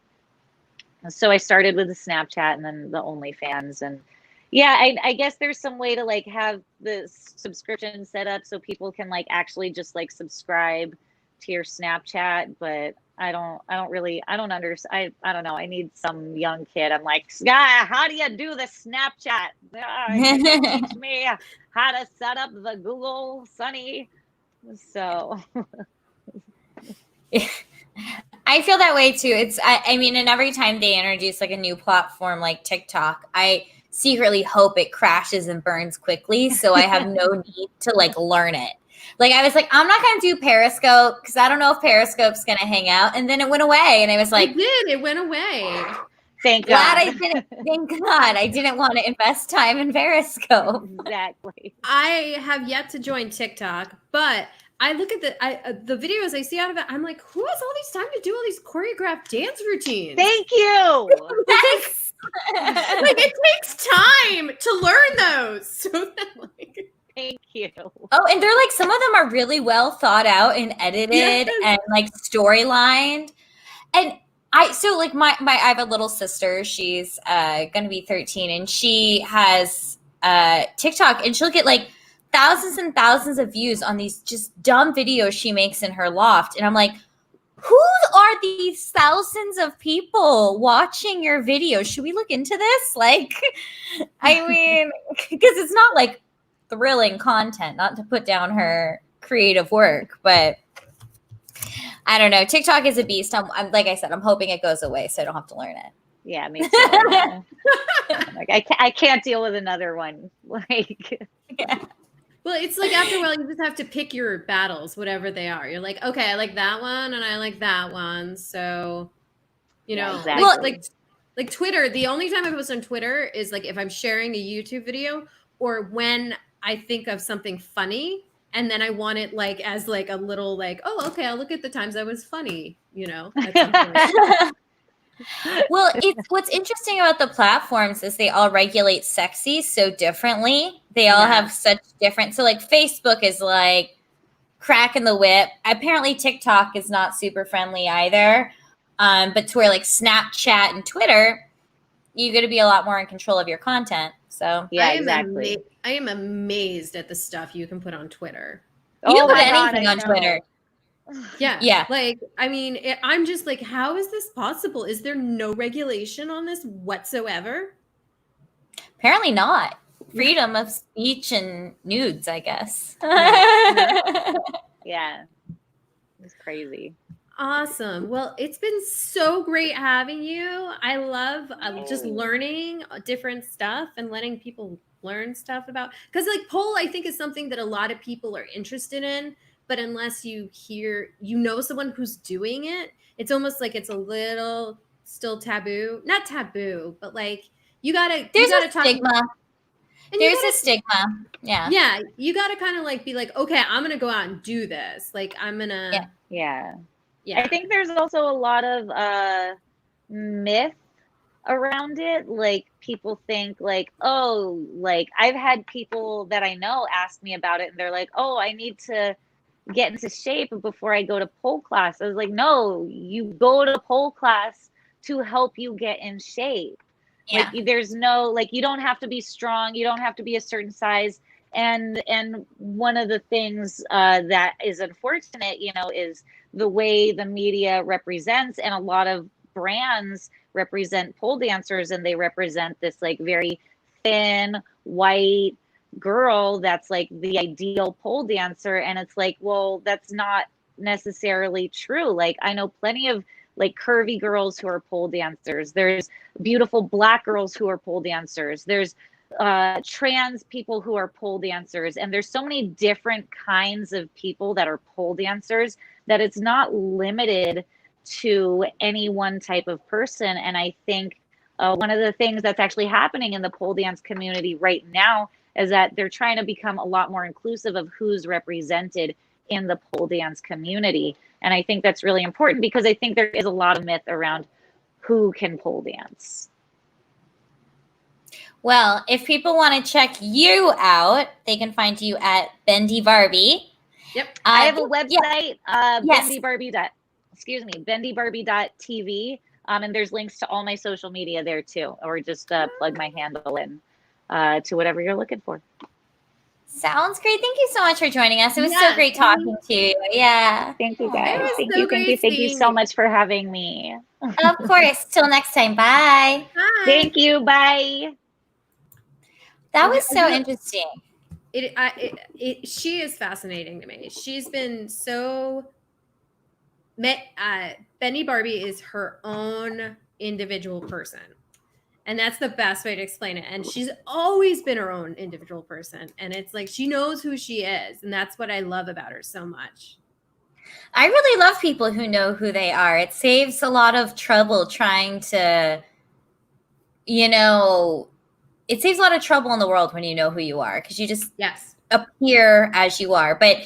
so I started with the Snapchat and then the OnlyFans. And yeah, I guess there's some way to like have the subscription set up so people can like actually just like subscribe to your Snapchat. But I don't understand. I don't know. I need some young kid. I'm like, Sky, how do you do the Snapchat? Teach me how to set up the Google Sunny. So I feel that way too. I mean, and every time they introduce like a new platform like TikTok, I secretly hope it crashes and burns quickly, so I have no need to like learn it. Like I was like, I'm not going to do Periscope because I don't know if Periscope's going to hang out. And then it went away, and I was like, it went away. Thank God. Thank God I didn't want to invest time in Periscope. Exactly. I have yet to join TikTok, but I look at the videos I see out of it. I'm like, who has all these time to do all these choreographed dance routines? Thank you. Like it takes time to learn those. So that, like, Thank you. Oh, and they're like, some of them are really well thought out and edited and like storylined. And I have a little sister. She's gonna be 13, and she has TikTok, and she'll get like thousands and thousands of views on these just dumb videos she makes in her loft. And I'm like, who are these thousands of people watching your videos? Should we look into this? Like, I mean, because it's not like thrilling content, not to put down her creative work, but I don't know. TikTok is a beast. I'm like I said, I'm hoping it goes away so I don't have to learn it. Yeah, me too. Like I can't deal with another one. Like, Yeah. Well, it's like after a while, you just have to pick your battles, whatever they are. You're like, okay, I like that one, and I like that one. So, you know, exactly. like Twitter. The only time I post on Twitter is like if I'm sharing a YouTube video or when I think of something funny, and then I want it like as like a little like, oh, okay, I'll look at the times I was funny. You know, at some point. Well, what's interesting about the platforms is they all regulate sexy so differently. They all have such different. So like Facebook is like cracking the whip. Apparently TikTok is not super friendly either. But to where like Snapchat and Twitter, you're going to be a lot more in control of your content. So yeah, exactly. I am amazed at the stuff you can put on Twitter. You can put anything on Twitter. Yeah. Like, I mean, I'm just like, how is this possible? Is there no regulation on this whatsoever? Apparently not. Freedom of speech and nudes, I guess. Yeah. It's crazy. Awesome. Well, it's been so great having you. I love just learning different stuff and letting people learn stuff about, because like pole, I think is something that a lot of people are interested in. But unless you know someone who's doing it, it's almost like it's a little still taboo. Not taboo, but like there's a stigma. There's a stigma. Yeah. Yeah. You got to kind of like be like, okay, I'm going to go out and do this. Like I'm going to. Yeah. I think there's also a lot of myth around it. Like people think like, oh, like I've had people that I know ask me about it and they're like, oh, I need to get into shape before I go to pole class. I was like, no, you go to pole class to help you get in shape. Yeah. Like there's no, like, you don't have to be strong. You don't have to be a certain size. And one of the things that is unfortunate, you know, is the way the media represents, and a lot of brands represent pole dancers, and they represent this like very thin, white girl that's like the ideal pole dancer. And it's like, well, that's not necessarily true. Like I know plenty of like curvy girls who are pole dancers. There's beautiful Black girls who are pole dancers. There's trans people who are pole dancers. And there's so many different kinds of people that are pole dancers that it's not limited to any one type of person. And I think one of the things that's actually happening in the pole dance community right now is that they're trying to become a lot more inclusive of who's represented in the pole dance community. And I think that's really important because I think there is a lot of myth around who can pole dance. Well, if people want to check you out, they can find you at Bendy Barbie. Yep. I have a website, bendybarbie.tv. And there's links to all my social media there too, or just plug my handle in to whatever you're looking for. Sounds great. Thank you so much for joining us. It was so great talking to you. Yeah. Thank you guys. Thank you so much for having me. Of course. Till next time. Bye. Bye. Thank you. Bye. That was so interesting. She is fascinating to me. She's been so Bendy Barbie is her own individual person. And that's the best way to explain it. And she's always been her own individual person. And it's like she knows who she is. And that's what I love about her so much. I really love people who know who they are. It saves a lot of trouble trying to, it saves a lot of trouble in the world when you know who you are, because you just appear as you are. But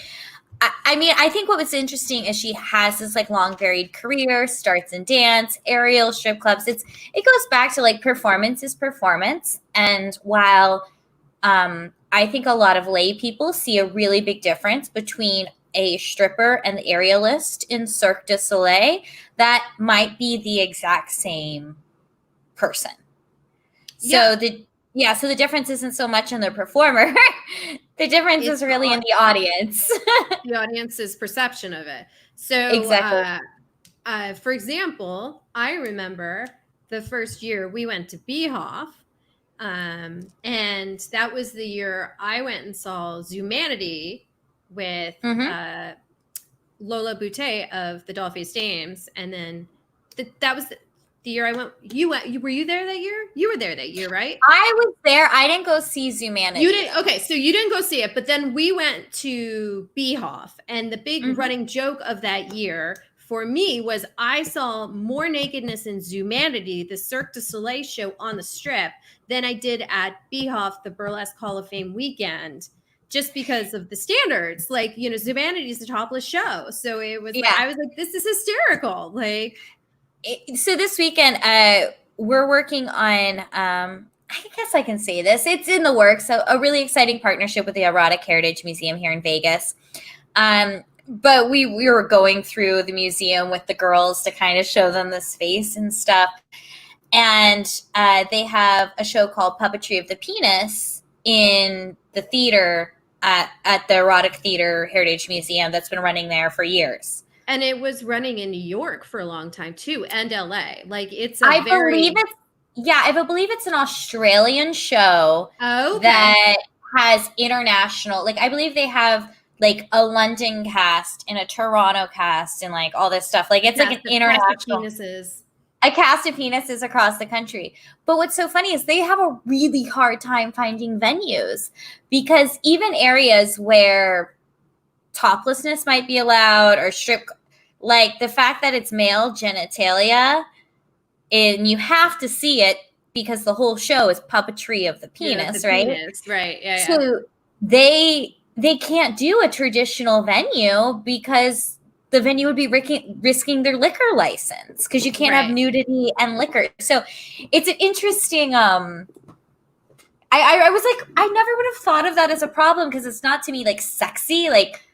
I mean, I think what was interesting is she has this like long varied career, starts in dance, aerial, strip clubs. It goes back to like performance is performance. And while I think a lot of lay people see a really big difference between a stripper and the aerialist in Cirque du Soleil that might be the exact same person. So so the difference isn't so much in the performer. The difference is really in the audience. The audience's perception of it. So exactly. For example, I remember the first year we went to Beehoff, and that was the year I went and saw Zoomanity with Lola Boutte of the Dollface Dames, and then that was the year I went. Were you there that year? You were there that year, right? I was there. I didn't go see Zoomanity. You didn't. Okay, so you didn't go see it, but then we went to Beehoff, and the big running joke of that year for me was I saw more nakedness in Zoomanity, the Cirque du Soleil show on the Strip, than I did at Beehoff, the Burlesque Hall of Fame weekend, just because of the standards. Like, you know, Zoomanity is the topless show. So it was like, I was like, this is hysterical. Like, so this weekend, we're working on, I guess I can say this, it's in the works, a really exciting partnership with the Erotic Heritage Museum here in Vegas. But we were going through the museum with the girls to kind of show them the space and stuff. And they have a show called Puppetry of the Penis in the theater at the Erotic Theater Heritage Museum that's been running there for years. And it was running in New York for a long time too, and LA. Like it's I believe it's an Australian show that has international, like I believe they have like a London cast and a Toronto cast and like all this stuff. Like it's like an international a cast of penises across the country. But what's so funny is they have a really hard time finding venues, because even areas where toplessness might be allowed or strip, like the fact that it's male genitalia and you have to see it because the whole show is puppetry of the penis, right? Penis, right. Yeah. So they can't do a traditional venue because the venue would be risking their liquor license, because you can't have nudity and liquor. So it's an interesting, I was like, I never would have thought of that as a problem, because it's not to me like sexy. Like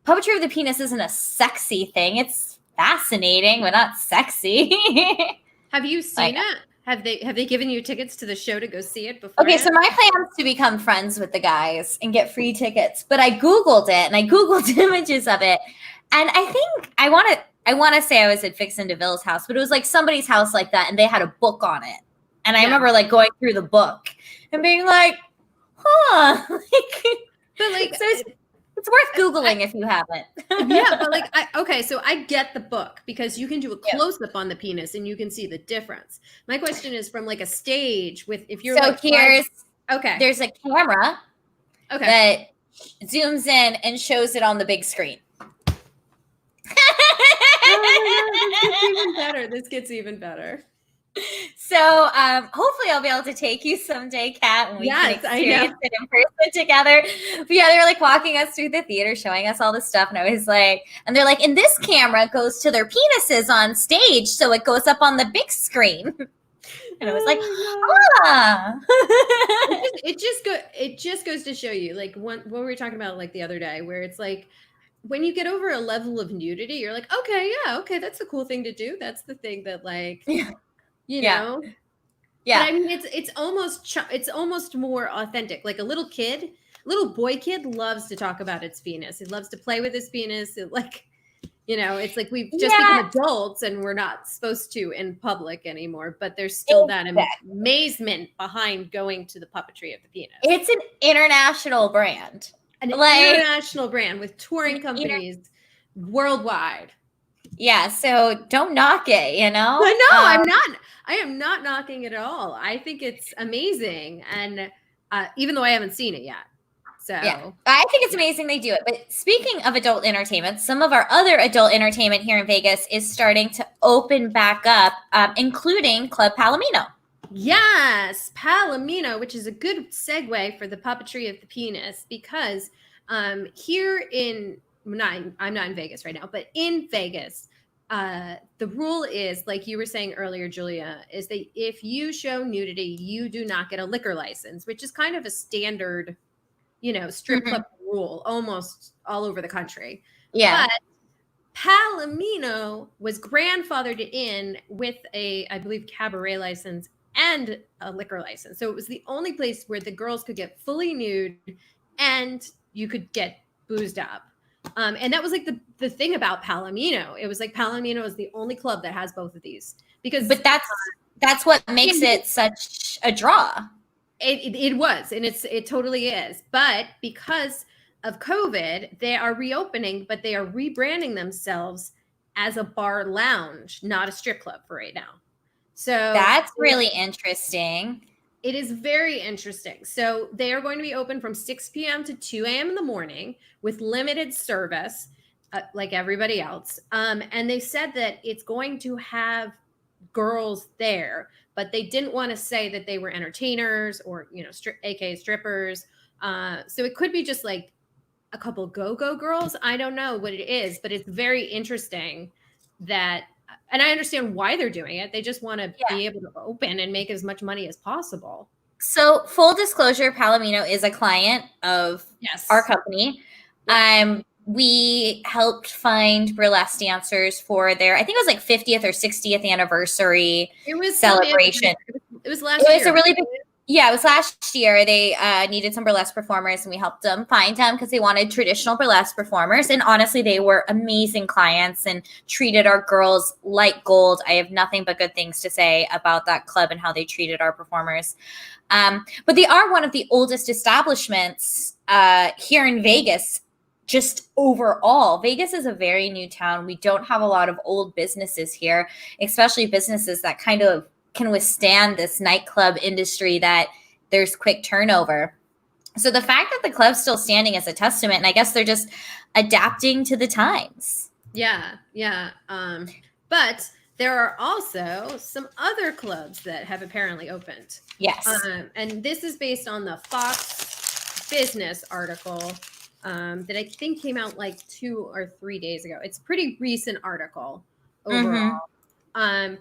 puppetry of the penis isn't a sexy thing. It's fascinating, but not sexy. Have you seen it? Have they given you tickets to the show to go see it before? Okay, so my plan is to become friends with the guys and get free tickets. But I Googled it and I Googled images of it. And I think I want to say I was at Vixen DeVille's house, but it was like somebody's house like that, and they had a book on it. And I remember like going through the book and being like, huh. But like, so it's worth Googling if you haven't. Yeah, but like, so I get the book because you can do a close-up on the penis and you can see the difference. My question is from like a stage with, if you're there's a camera that zooms in and shows it on the big screen. This gets even better. So hopefully I'll be able to take you someday, Kat, and we can experience it in person together. But yeah, they were like walking us through the theater, showing us all this stuff, and I was like, and they're like, and this camera goes to their penises on stage, so it goes up on the big screen. And I was like, It just goes to show you, like what we were talking about like the other day, where it's like, when you get over a level of nudity, you're like, okay, that's a cool thing to do. That's the thing that like, you know, but I mean, it's almost more authentic. Like a little boy kid loves to talk about its penis. He loves to play with his penis. It like, you know, it's like we've just become adults and we're not supposed to in public anymore. But there's still that amazement behind going to the puppetry of the penis. It's an international brand. An international brand with touring companies worldwide. Yeah, so don't knock it, you know? I am not knocking it at all. I think it's amazing. And even though I haven't seen it yet. So yeah, I think it's amazing they do it. But speaking of adult entertainment, some of our other adult entertainment here in Vegas is starting to open back up, including Club Palomino. Yes, Palomino, which is a good segue for the puppetry of the penis, because here I'm not in Vegas right now, but in Vegas, the rule is, like you were saying earlier, Julia, is that if you show nudity, you do not get a liquor license, which is kind of a standard, strip club rule almost all over the country. Yeah. But Palomino was grandfathered in with I believe, cabaret license and a liquor license. So it was the only place where the girls could get fully nude and you could get boozed up. And that was like the thing about Palomino. It was like Palomino is the only club that has both of these. But that's what makes it such a draw. It was, and it totally is. But because of COVID, they are reopening, but they are rebranding themselves as a bar lounge, not a strip club for right now. So that's really interesting. It is very interesting. So they are going to be open from 6 p.m. to 2 a.m. in the morning with limited service, like everybody else. And they said that it's going to have girls there, but they didn't want to say that they were entertainers or, aka strippers. So it could be just like a couple go-go girls. I don't know what it is, but it's very interesting that, and I understand why they're doing it. They just want to be able to open and make as much money as possible. So full disclosure, Palomino is a client of our company. Yes. We helped find burlesque dancers for their, I think it was like 50th or 60th anniversary celebration. It was last year. It was a really big, it was last year. They needed some burlesque performers, and we helped them find them because they wanted traditional burlesque performers. And honestly, they were amazing clients and treated our girls like gold. I have nothing but good things to say about that club and how they treated our performers. But they are one of the oldest establishments here in Vegas. Just overall, Vegas is a very new town. We don't have a lot of old businesses here, especially businesses that kind of can withstand this nightclub industry that there's quick turnover. So the fact that the club's still standing is a testament, and I guess they're just adapting to the times. Yeah. But there are also some other clubs that have apparently opened. Yes. And this is based on the Fox Business article that I think came out like 2 or 3 days ago. It's a pretty recent article overall.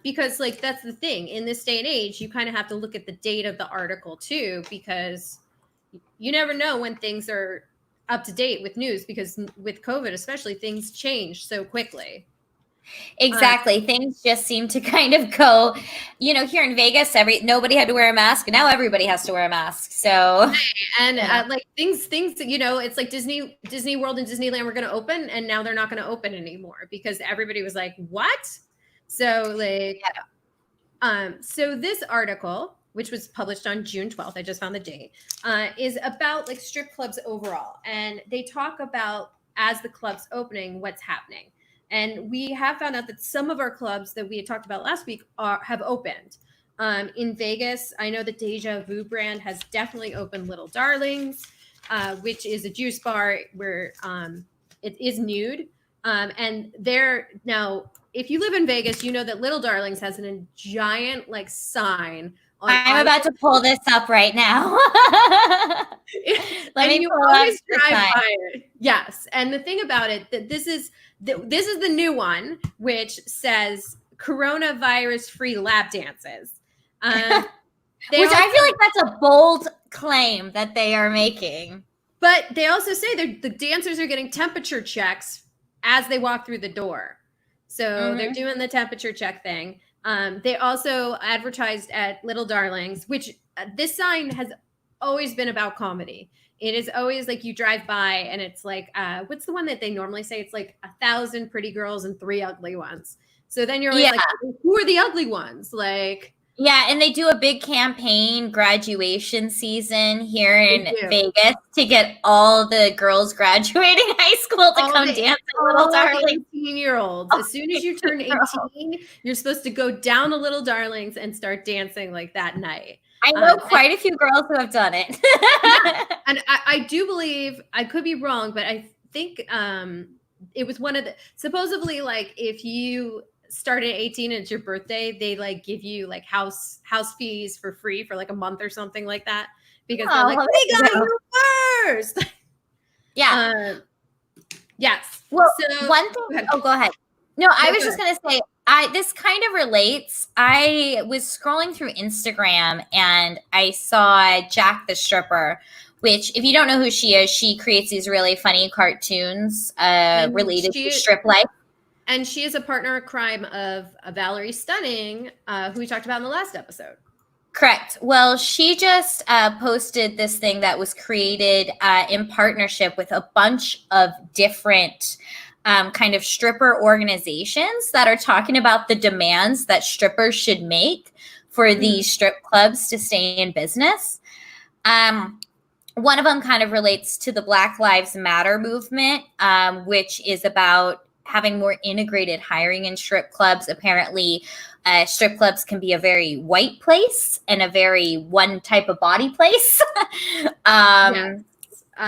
Because like that's the thing in this day and age, you kind of have to look at the date of the article too, because you never know when things are up to date with news, because with COVID especially, things change so quickly. Exactly. Things just seem to kind of go, here in Vegas, nobody had to wear a mask. Now everybody has to wear a mask. So, and like things, it's like Disney World and Disneyland were going to open, and now they're not going to open anymore because everybody was like, what? So so this article, which was published on June 12th, I just found the date, is about like strip clubs overall. And they talk about, as the club's opening, what's happening. And we have found out that some of our clubs that we had talked about last week have opened. In Vegas, I know the Deja Vu brand has definitely opened Little Darlings, which is a juice bar where it is nude. And now, if you live in Vegas, you know that Little Darlings has a giant like sign. I'm about to pull this up right now. Let me always drive by it. Yes, and the thing about it, that this is the new one, which says coronavirus-free lap dances. Which I feel like that's a bold claim that they are making. But they also say the dancers are getting temperature checks as they walk through the door. So they're doing the temperature check thing. They also advertised at Little Darlings, which this sign has always been about comedy. It is always like you drive by and it's like, what's the one that they normally say? It's like 1,000 pretty girls and 3 ugly ones. So then you're always like, who are the ugly ones? Like, yeah, and they do a big campaign graduation season here in Vegas to get all the girls graduating high school to come dance at Little Darlings. 18-year-olds. As soon as you turn 18, you're supposed to go down to Little Darlings and start dancing like that night. I know quite a few girls who have done it. And I do believe, I could be wrong, but I think it was one of the, supposedly like if you start at 18 and it's your birthday, they like give you like house fees for free for like a month or something like that, because they're like, we got you first. Yeah. Yes. Well, so, one thing. Go ahead. No, I was just going to say, this kind of relates. I was scrolling through Instagram and I saw Jack the Stripper, which, if you don't know who she is, she creates these really funny cartoons related to strip life. And she is a partner in crime of Valerie Stunning, who we talked about in the last episode. Correct. Well, she just posted this thing that was created in partnership with a bunch of different kind of stripper organizations that are talking about the demands that strippers should make for these strip clubs to stay in business. One of them kind of relates to the Black Lives Matter movement, which is about having more integrated hiring in strip clubs. Apparently, strip clubs can be a very white place and a very one type of body place.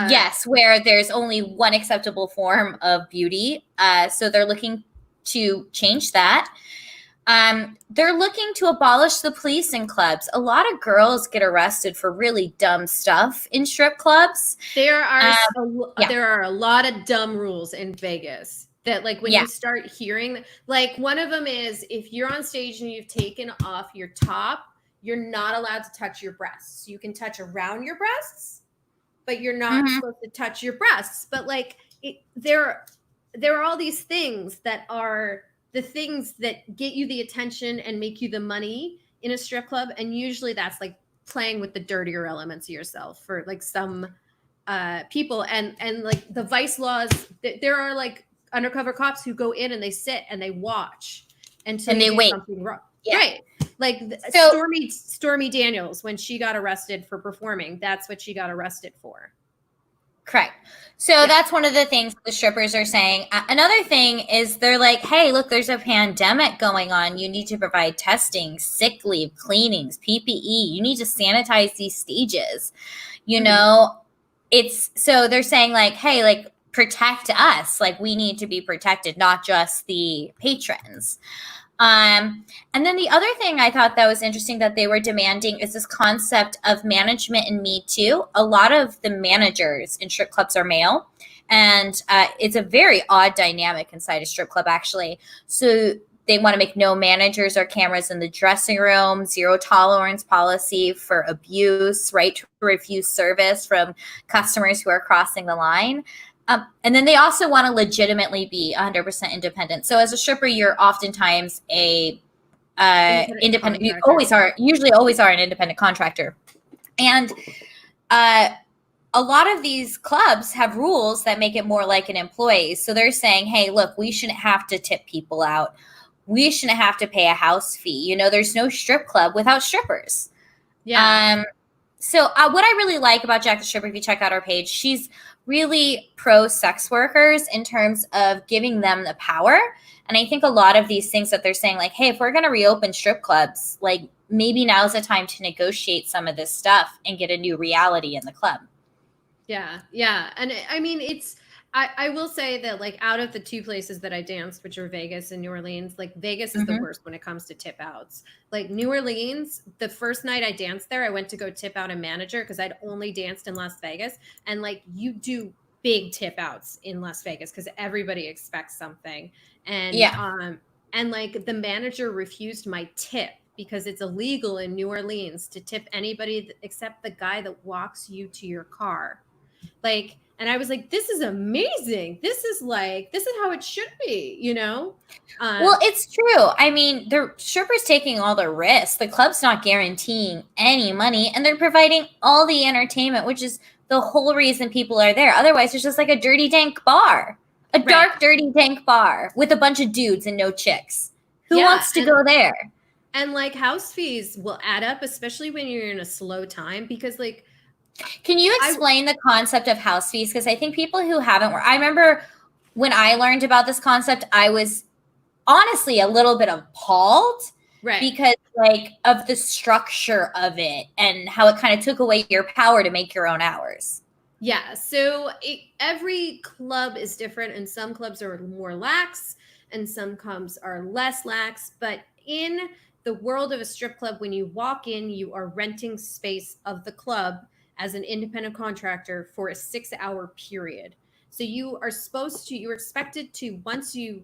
Yes, where there's only one acceptable form of beauty. So they're looking to change that. They're looking to abolish the police in clubs. A lot of girls get arrested for really dumb stuff in strip clubs. There are a lot of dumb rules in Vegas that, like, when you start hearing, like, one of them is if you're on stage and you've taken off your top, you're not allowed to touch your breasts. You can touch around your breasts, but you're not supposed to touch your breasts. But like, there are all these things that are the things that get you the attention and make you the money in a strip club. And usually that's like playing with the dirtier elements of yourself for like some people. And like the vice laws, there are like undercover cops who go in and they sit and they watch until they wait something wrong. Yeah. Right. Like Stormy Daniels, when she got arrested for performing, that's what she got arrested for. Correct. So that's one of the things the strippers are saying. Another thing is they're like, hey, look, there's a pandemic going on. You need to provide testing, sick leave, cleanings, PPE. You need to sanitize these stages. You know, so they're saying like, hey, like, protect us. Like, we need to be protected, not just the patrons. And then the other thing I thought that was interesting that they were demanding is this concept of management and Me Too. A lot of the managers in strip clubs are male, and it's a very odd dynamic inside a strip club, actually. So they want to make no managers or cameras in the dressing room, zero tolerance policy for abuse, right to refuse service from customers who are crossing the line. And then they also want to legitimately be 100% independent. So as a stripper, you're oftentimes a independent. You usually always are an independent contractor. And a lot of these clubs have rules that make it more like an employee. So they're saying, hey, look, we shouldn't have to tip people out. We shouldn't have to pay a house fee. You know, there's no strip club without strippers. Yeah. So what I really like about Jack the Stripper, if you check out our page, she's really pro sex workers in terms of giving them the power. And I think a lot of these things that they're saying, like, hey, if we're going to reopen strip clubs, like, maybe now's the time to negotiate some of this stuff and get a new reality in the club. Yeah. Yeah. And I mean, I will say that, like, out of the two places that I danced, which are Vegas and New Orleans, like, Vegas is the worst when it comes to tip outs. Like, New Orleans, the first night I danced there, I went to go tip out a manager because I'd only danced in Las Vegas. And like, you do big tip outs in Las Vegas because everybody expects something. And and like, the manager refused my tip because it's illegal in New Orleans to tip anybody except the guy that walks you to your car. Like, and I was like, this is amazing. This is how it should be, you know? Well, it's true. I mean, the strippers taking all the risks. The club's not guaranteeing any money, and they're providing all the entertainment, which is the whole reason people are there. Otherwise, it's just like a dirty, dank bar. A dark, dirty, dank bar with a bunch of dudes and no chicks. Who wants to go there? And like, house fees will add up, especially when you're in a slow time, because like, can you explain the concept of house fees? Because I think people who haven't, I remember when I learned about this concept, I was honestly a little bit appalled, right? Because like of the structure of it and how it kind of took away your power to make your own hours. Yeah. So every club is different, and some clubs are more lax and some clubs are less lax. But in the world of a strip club, when you walk in, you are renting space of the club as an independent contractor for a 6-hour period. So you're expected to, once you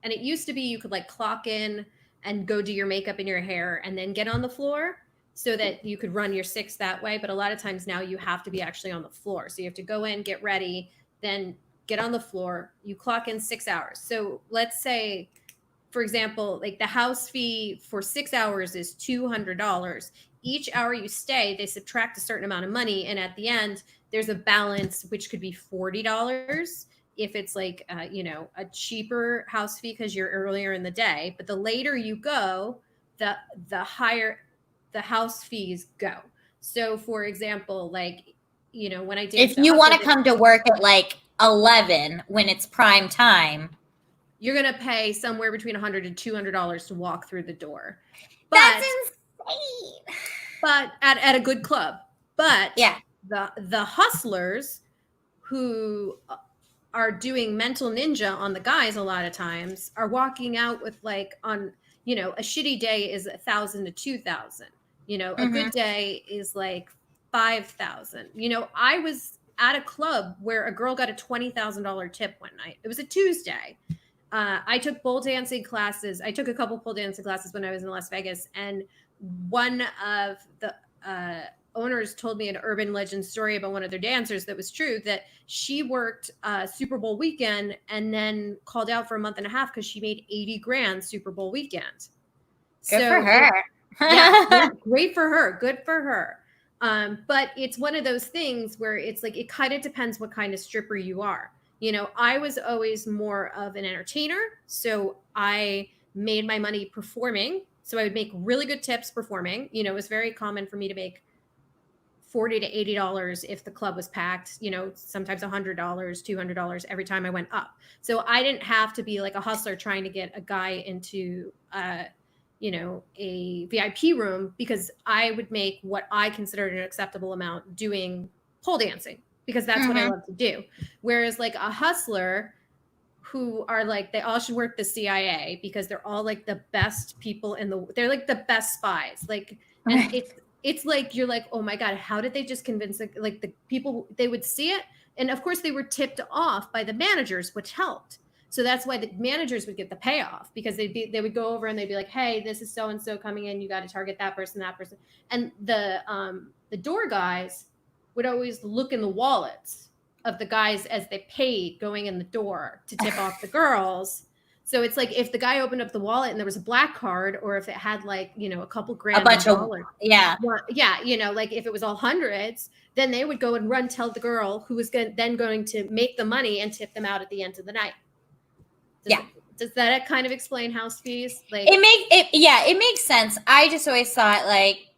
And it used to be you could like clock in and go do your makeup and your hair and then get on the floor so that you could run your 6 that way. But a lot of times now you have to be actually on the floor. So you have to go in, get ready, then get on the floor. You clock in 6 hours. So let's say, for example, like the house fee for 6 hours is $200. Each hour you stay, they subtract a certain amount of money. And at the end, there's a balance, which could be $40 if it's like, a cheaper house fee because you're earlier in the day. But the later you go, the higher the house fees go. So for example, like, when I did, if you want to come to work at like 11 when it's prime time, you're going to pay somewhere between $100 and $200 to walk through the door. That's insane. But at a good club. But yeah, the hustlers who are doing mental ninja on the guys a lot of times are walking out with like on, a shitty day is 1,000 to 2,000. A good day is like 5,000. I was at a club where a girl got a $20,000 tip one night. It was a Tuesday. I took pole dancing classes. I took a couple pole dancing classes when I was in Las Vegas. And one of the owners told me an urban legend story about one of their dancers that was true, that she worked Super Bowl weekend and then called out for a month and a half because she made 80 grand Super Bowl weekend. Good for her. yeah, great for her. Good for her. But it's one of those things where it's like, it kind of depends what kind of stripper you are. I was always more of an entertainer. So I made my money performing. So I would make really good tips performing. It was very common for me to make $40 to $80 if the club was packed, sometimes $100, $200 every time I went up. So I didn't have to be like a hustler trying to get a guy into, a VIP room, because I would make what I considered an acceptable amount doing pole dancing, because that's what I love to do. Whereas like a hustler who are like, they all should work the CIA because they're all like the best people they're like the best spies. Like, and it's like, you're like, oh my God, how did they just convince the people, they would see it. And of course they were tipped off by the managers, which helped. So that's why the managers would get the payoff, because they would go over and they'd be like, hey, this is so-and-so coming in. You got to target that person. And the door guys would always look in the wallets of the guys as they paid going in the door to tip off the girls. So it's like, if the guy opened up the wallet and there was a black card, or if it had like, a couple grand, a bunch of, yeah, like if it was all hundreds, then they would go and run tell the girl who was then going to make the money and tip them out at the end of the night. Does that kind of explain house fees? Like, it makes sense. I just always thought, like,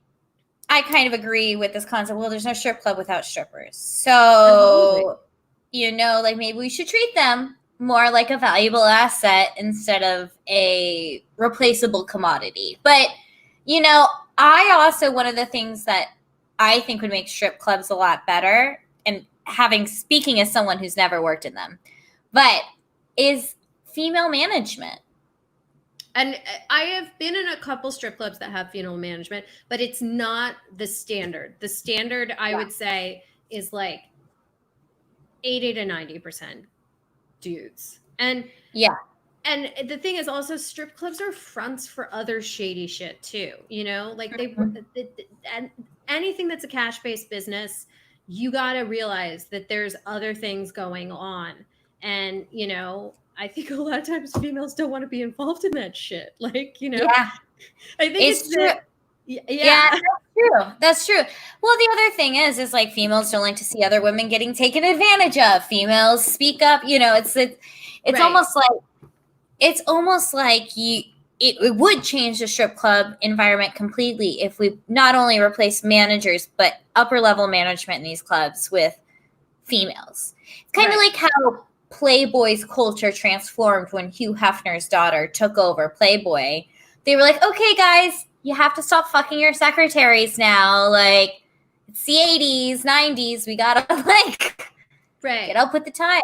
I kind of agree with this concept. Well, there's no strip club without strippers. So, like maybe we should treat them more like a valuable asset instead of a replaceable commodity. But, I also, one of the things that I think would make strip clubs a lot better, and speaking as someone who's never worked in them, but is female management. And I have been in a couple strip clubs that have female management, but it's not the standard. The standard, I would say, is like 80 to 90% dudes. And and the thing is also, strip clubs are fronts for other shady shit too. Like and anything that's a cash-based business, you got to realize that there's other things going on. And, I think a lot of times females don't want to be involved in that shit. Like, I think it's true. That's true. Well, the other thing is like, females don't like to see other women getting taken advantage of. Females speak up. It's right. almost like it would change the strip club environment completely if we not only replace managers but upper level management in these clubs with females. It's kind of like how Playboy's culture transformed when Hugh Hefner's daughter took over Playboy. They were like, okay, guys, you have to stop fucking your secretaries now. Like, it's the 80s, 90s. We gotta get up with the time.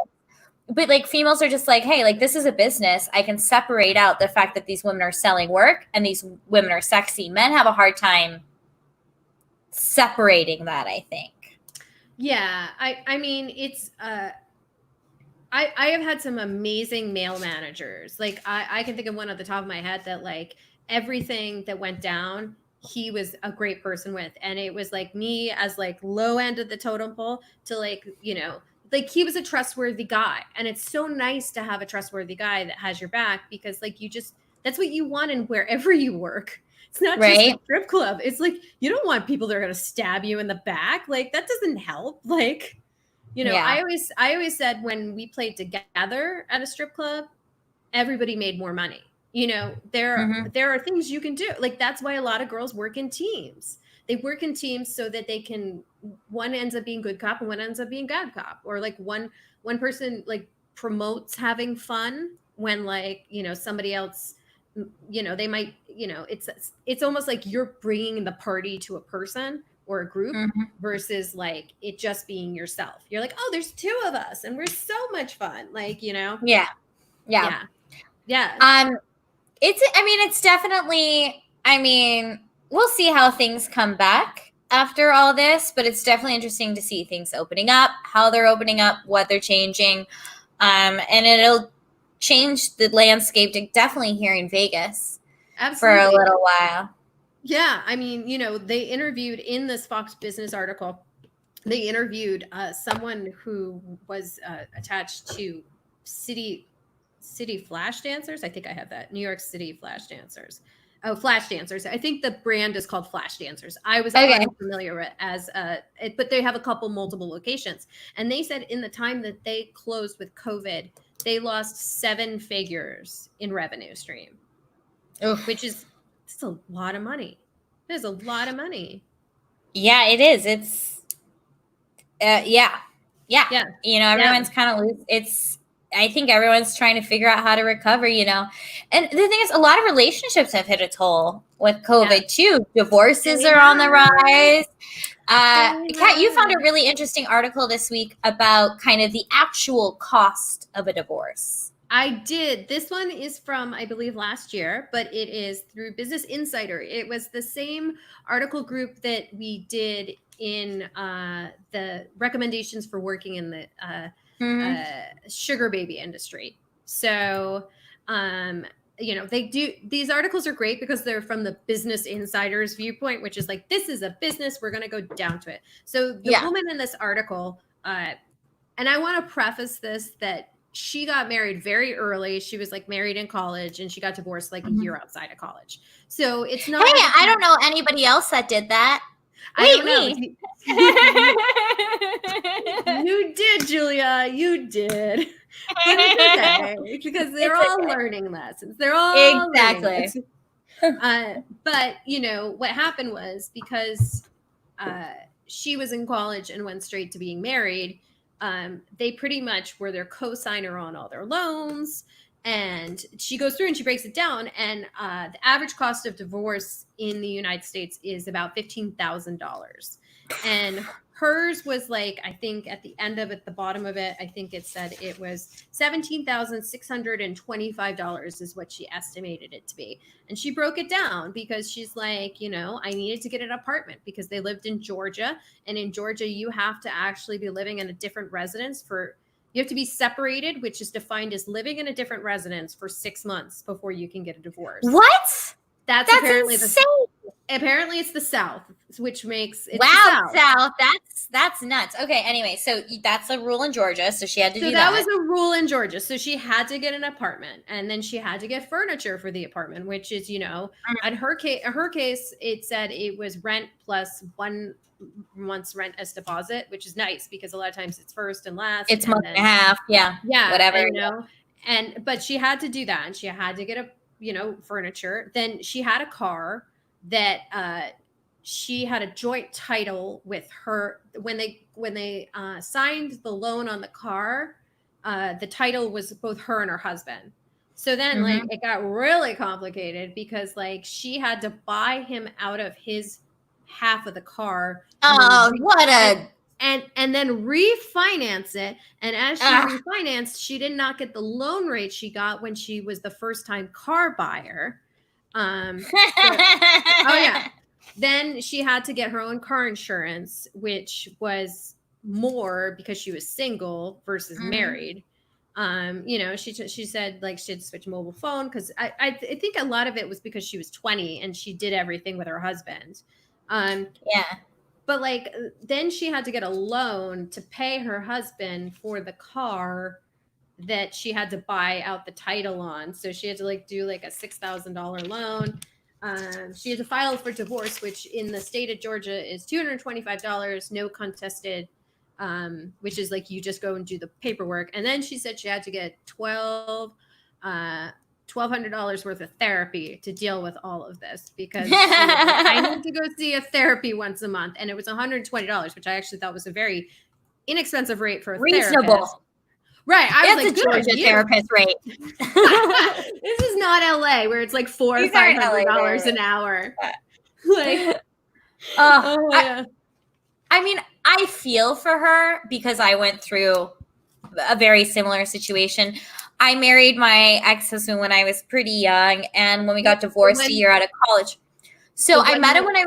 But like, females are just like, hey, like, this is a business. I can separate out the fact that these women are selling work and these women are sexy. Men have a hard time separating that, I think. Yeah. I mean, it's I have had some amazing male managers. Like I can think of one at the top of my head that like everything that went down, he was a great person with. And it was like me as like low end of the totem pole to like, you know, like he was a trustworthy guy. And it's so nice to have a trustworthy guy that has your back because like you just, that's what you want in wherever you work. It's not just a strip club. It's like, you don't want people that are going to stab you in the back. Like that doesn't help. Like, you know, I always said when we played together at a strip club, everybody made more money. You know, there are things you can do. Like that's why a lot of girls work in teams. They work in teams so that they can, one ends up being good cop and one ends up being bad cop. Or like one person like promotes having fun when like, you know, somebody else, you know, they might, you know, it's almost like you're bringing the party to a person or a group versus like it just being yourself. You're like, oh, there's two of us and we're so much fun. Like, you know? Yeah. It's definitely, we'll see how things come back after all this, but it's definitely interesting to see things opening up, how they're opening up, what they're changing. And it'll change the landscape definitely here in Vegas. Absolutely. For a little while. Yeah, I mean, you know, they interviewed in this Fox Business article, they interviewed someone who was attached to City Flash Dancers. I think I have that. New York City Flash Dancers. Oh, Flash Dancers. I think the brand is called Flash Dancers. I was unfamiliar with as but they have multiple locations. And they said in the time that they closed with COVID, they lost 7 figures in revenue stream. Oof. Which is it's a lot of money. There's a lot of money. Yeah, it is. It's yeah. You know, everyone's kind of loose. I think everyone's trying to figure out how to recover, you know. And the thing is, a lot of relationships have hit a toll with COVID too. Divorces are on the rise. Kat, you found a really interesting article this week about kind of the actual cost of a divorce. I did. This one is from, I believe, last year, but it is through Business Insider. It was the same article group that we did in the recommendations for working in the sugar baby industry. So, you know, these articles are great because they're from the Business Insider's viewpoint, which is like, this is a business. We're going to go down to it. So the woman in this article, and I want to preface this that she got married very early. She was like married in college and she got divorced like a year outside of college. So it's not. Hey, I don't know anybody else that did that. Me. You did, Julia. You did. Okay, because they're all learning lessons. They're all exactly. But you know what happened was because she was in college and went straight to being married. They pretty much were their co-signer on all their loans. And she goes through and she breaks it down. And the average cost of divorce in the United States is about $15,000. And hers was like, I think at the end of it, the bottom of it, I think it said it was $17,625 is what she estimated it to be. And she broke it down because she's like, you know, I needed to get an apartment because they lived in Georgia. And in Georgia, you have to actually be living in a different residence you have to be separated, which is defined as living in a different residence for 6 months before you can get a divorce. What? That's apparently insane. Apparently it's the South, which makes it South. That's nuts. Okay, anyway, so that's a rule in Georgia, so she had to do that. So that was a rule in Georgia. So she had to get an apartment, and then she had to get furniture for the apartment, which is, you know, at her case, it said it was rent plus 1 month's rent as deposit, which is nice because a lot of times it's first and last. It's month and a half, whatever. You know, but she had to do that, and she had to get furniture. Then she had a car that she had a joint title with her when they signed the loan on the car. The title was both her and her husband. So then like it got really complicated because like she had to buy him out of his half of the car. And then refinance it. And as she refinanced, she did not get the loan rate she got when she was the first time car buyer. Then she had to get her own car insurance, which was more because she was single versus married. She said like she had to switch a mobile phone because I think a lot of it was because she was 20 and she did everything with her husband. Yeah. But like then she had to get a loan to pay her husband for the car that she had to buy out the title on. So she had to like do like a $6,000 loan. She had to file for divorce, which in the state of Georgia is $225, no contested, which is like you just go and do the paperwork. And then she said she had to get $1,200 worth of therapy to deal with all of this because I need to go see a therapy once a month. And it was $120, which I actually thought was a very inexpensive rate for a reasonable therapist. Right. I was That's like, a Georgia therapist rate. This is not LA where it's like $400 or $500 an hour. Like, I mean, I feel for her because I went through a very similar situation. I married my ex-husband when I was pretty young, and when we got divorced a year out of college. So I met him when I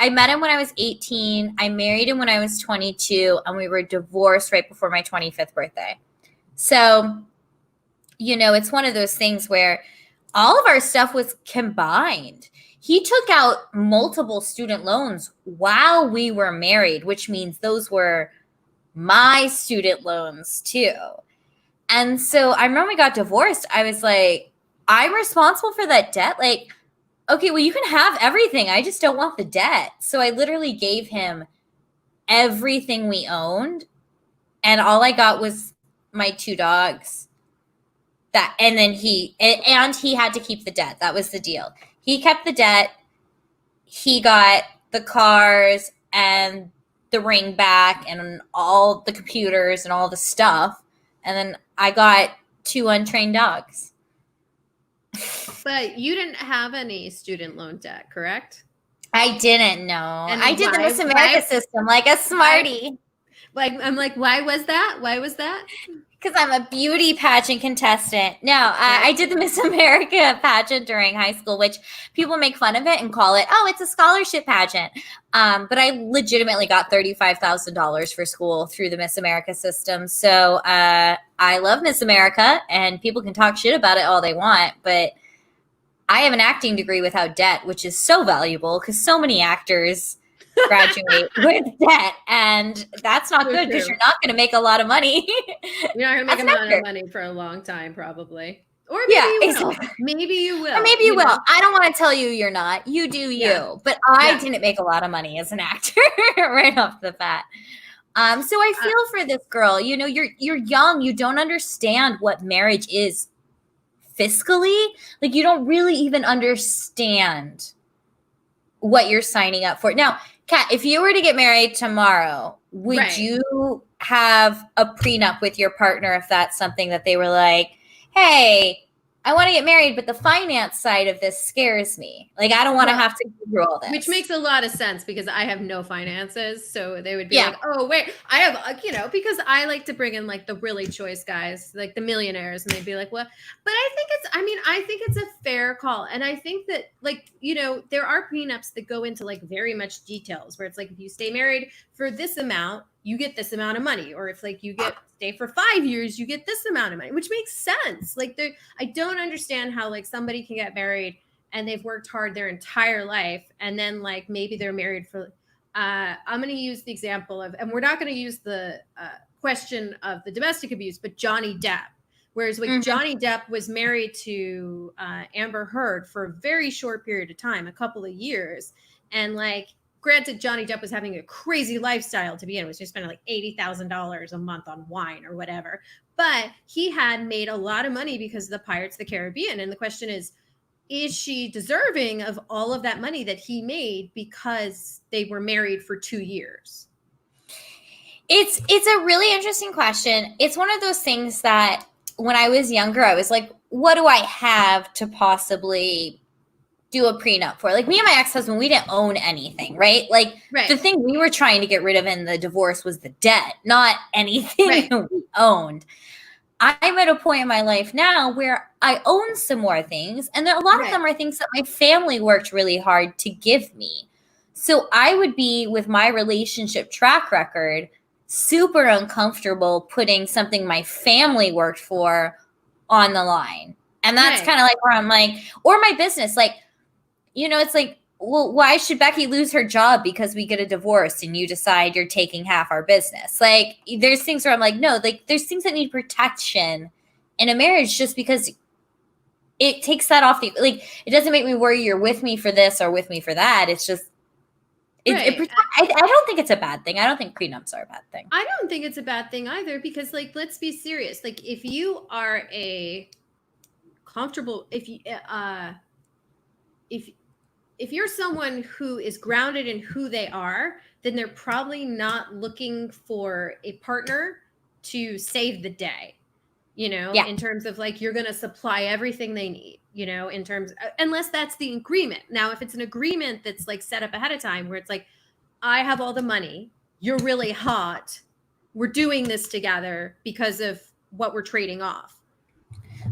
met him when I was 18. I married him when I was 22, and we were divorced right before my 25th birthday. So, it's one of those things where all of our stuff was combined. He took out multiple student loans while we were married, which means those were my student loans too. And so I remember we got divorced. I was like, I'm responsible for that debt. Like, okay, well, you can have everything. I just don't want the debt. So I literally gave him everything we owned. And all I got was my 2 dogs. And then he had to keep the debt. That was the deal. He kept the debt. He got the cars and the ring back and all the computers and all the stuff. And then I got 2 untrained dogs. But you didn't have any student loan debt, correct? I didn't know. And I did the Miss America system like a smarty. I'm like, why was that? Why was that? Because I'm a beauty pageant contestant. No, I did the Miss America pageant during high school, which people make fun of it and call it, it's a scholarship pageant. But I legitimately got $35,000 for school through the Miss America system. So I love Miss America, and people can talk shit about it all they want. But I have an acting degree without debt, which is so valuable because so many actors graduate with debt, and that's not good because you're not going to make a lot of money. You're not going to make a lot of money for a long time, probably. Or maybe you will. Exactly. Maybe you will. Or maybe you will. I don't want to tell you you're not. You do you. Yeah. But I didn't make a lot of money as an actor right off the bat. So I feel for this girl. You're young. You don't understand what marriage is fiscally. Like, you don't really even understand what you're signing up for. Now, Kat, if you were to get married tomorrow, would you have a prenup with your partner if that's something that they were like, hey, I want to get married, but the finance side of this scares me. Like, I don't want to have to go through all this. Which makes a lot of sense because I have no finances. So they would be like, oh, wait, I have, because I like to bring in like the really choice guys, like the millionaires. And they'd be like, well, but I think it's a fair call. And I think that there are prenups that go into like very much details where it's like, if you stay married for this amount, you get this amount of money. Or if like you stay for 5 years, you get this amount of money, which makes sense. Like, I don't understand how like somebody can get married and they've worked hard their entire life. And then like, maybe they're married for, I'm going to use the example of, and we're not going to use the question of the domestic abuse, but Johnny Depp. Whereas like Johnny Depp was married to Amber Heard for a very short period of time, a couple of years. And like, granted, Johnny Depp was having a crazy lifestyle to begin with. He was spending like $80,000 a month on wine or whatever. But he had made a lot of money because of the Pirates of the Caribbean. And the question is she deserving of all of that money that he made because they were married for 2 years? It's a really interesting question. It's one of those things that when I was younger, I was like, what do I have to possibly do a prenup for? Like, me and my ex-husband, we didn't own anything, right? Like, the thing we were trying to get rid of in the divorce was the debt, not anything we owned. I'm at a point in my life now where I own some more things, and a lot of them are things that my family worked really hard to give me. So I would be, with my relationship track record, super uncomfortable putting something my family worked for on the line. And that's kind of like where I'm like, or my business, like, it's like, well, why should Becky lose her job because we get a divorce and you decide you're taking half our business? Like, there's things where I'm like, no, like, there's things that need protection in a marriage just because it takes that off the, like, it doesn't make me worry you're with me for this or with me for that. It's just, I don't think it's a bad thing. I don't think prenups are a bad thing. I don't think it's a bad thing either because, like, let's be serious. Like, if you are a comfortable, if you're someone who is grounded in who they are, then they're probably not looking for a partner to save the day, in terms of like, you're going to supply everything they need, in terms, unless that's the agreement. Now, if it's an agreement that's like set up ahead of time where it's like, I have all the money, you're really hot, we're doing this together because of what we're trading off.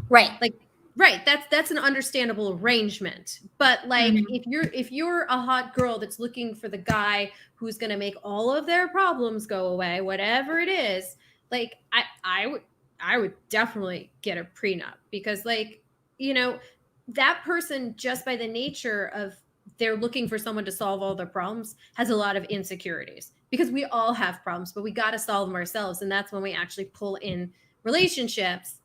Right. Like, right. That's an understandable arrangement. But like, if you're a hot girl that's looking for the guy who's going to make all of their problems go away, whatever it is, like, I would definitely get a prenup because, like, that person, just by the nature of they're looking for someone to solve all their problems, has a lot of insecurities because we all have problems, but we got to solve them ourselves. And that's when we actually pull in relationships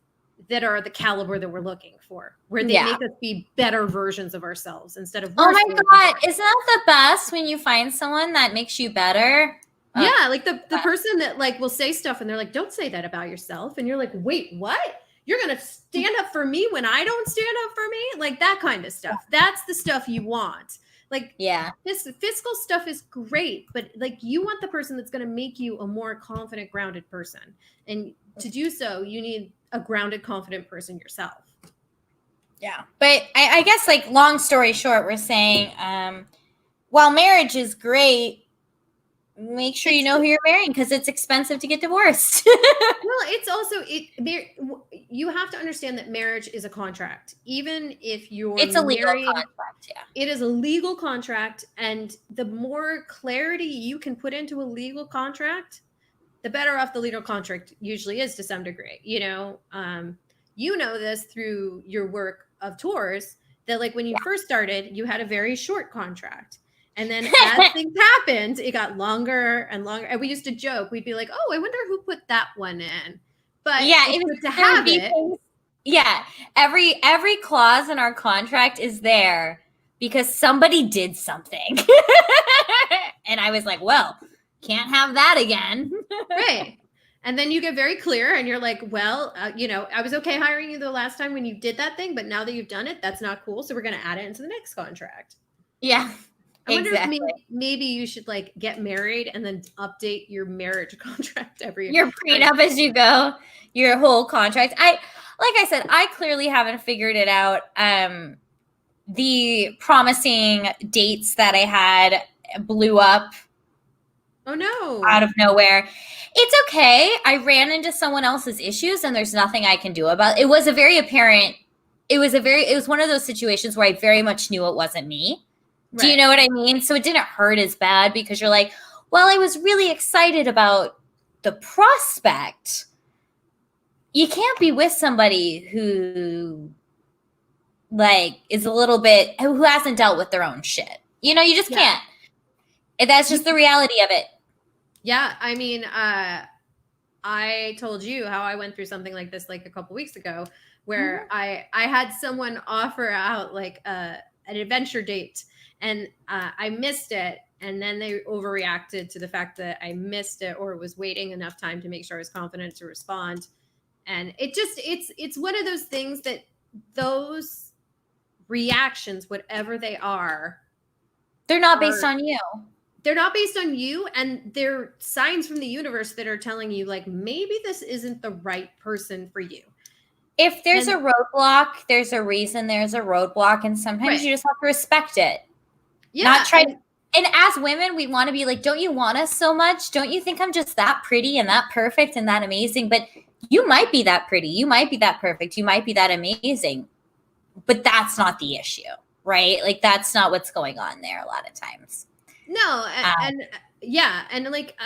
that are the caliber that we're looking for, where they make us be better versions of ourselves instead of worse. Oh my God. Isn't that the best when you find someone that makes you better? Yeah. Like the person that like will say stuff and they're like, don't say that about yourself. And you're like, wait, what? You're going to stand up for me when I don't stand up for me? Like that kind of stuff. That's the stuff you want. Like, this fiscal stuff is great, but like you want the person that's going to make you a more confident, grounded person. And to do so, you need a grounded, confident person yourself. Yeah. But I guess, like, long story short, we're saying, while marriage is great, make sure you know who you're marrying because it's expensive to get divorced. Well, it's also, you have to understand that marriage is a contract. Even if you're It's a legal contract, It is a legal contract. And the more clarity you can put into a legal contract, the better off the legal contract usually is to some degree. You know this through your work of tours that, like, when you first started, you had a very short contract. And then as things happened, it got longer and longer. And we used to joke. We'd be like, oh, I wonder who put that one in. But it was good to have it. Yeah. Every clause in our contract is there because somebody did something. And I was like, well, can't have that again. Right. And then you get very clear and you're like, well, I was okay hiring you the last time when you did that thing, but now that you've done it, that's not cool. So we're going to add it into the next contract. Yeah. I wonder if maybe you should like get married and then update your marriage contract every year. Your prenup as you go, your whole contract. Like I said, I clearly haven't figured it out. The promising dates that I had blew up. Oh no. Out of nowhere. It's okay. I ran into someone else's issues and there's nothing I can do about it. It was one of those situations where I very much knew it wasn't me. Right. Do you know what I mean? So it didn't hurt as bad because you're like, well, I was really excited about the prospect. You can't be with somebody who like is a little bit, who hasn't dealt with their own shit. You just can't. And that's just the reality of it. Yeah. I mean, I told you how I went through something like this like a couple weeks ago where I had someone offer out like an adventure date and I missed it. And then they overreacted to the fact that I missed it or was waiting enough time to make sure I was confident to respond. And it's one of those things that those reactions, whatever they are, they're not based on you. They're not based on you. And they're signs from the universe that are telling you like, maybe this isn't the right person for you. If there's a roadblock, there's a reason there's a roadblock. And sometimes you just have to respect it. Yeah. Not try to, and as women, we want to be like, don't you want us so much? Don't you think I'm just that pretty and that perfect and that amazing? But you might be that pretty. You might be that perfect. You might be that amazing. But that's not the issue, right? Like, that's not what's going on there a lot of times. No, and like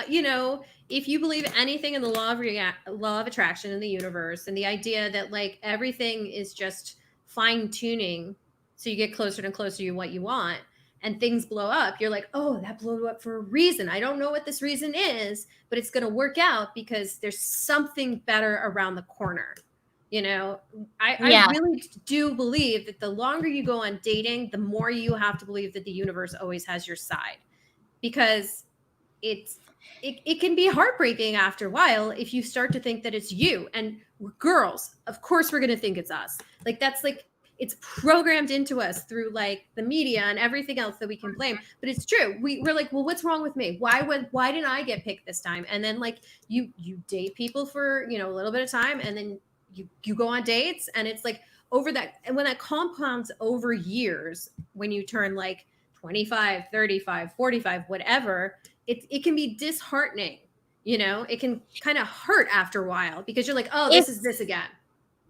if you believe anything in the law of attraction in the universe, and the idea that like everything is just fine tuning, so you get closer and closer to what you want, and things blow up, you're like, oh, that blew up for a reason. I don't know what this reason is, but it's going to work out because there's something better around the corner. I really do believe that the longer you go on dating, the more you have to believe that the universe always has your side, because it can be heartbreaking after a while if you start to think that it's you. And we're girls, of course we're going to think it's us. Like that's like, it's programmed into us through like the media and everything else that we can blame. But it's true. We're like, well, what's wrong with me? Why didn't I get picked this time? And then like you date people for a little bit of time, and then you go on dates, and it's like over that, and when that compounds over years, when you turn like 25, 35, 45, whatever, it can be disheartening. It can kind of hurt after a while, because you're like, oh, this is this again.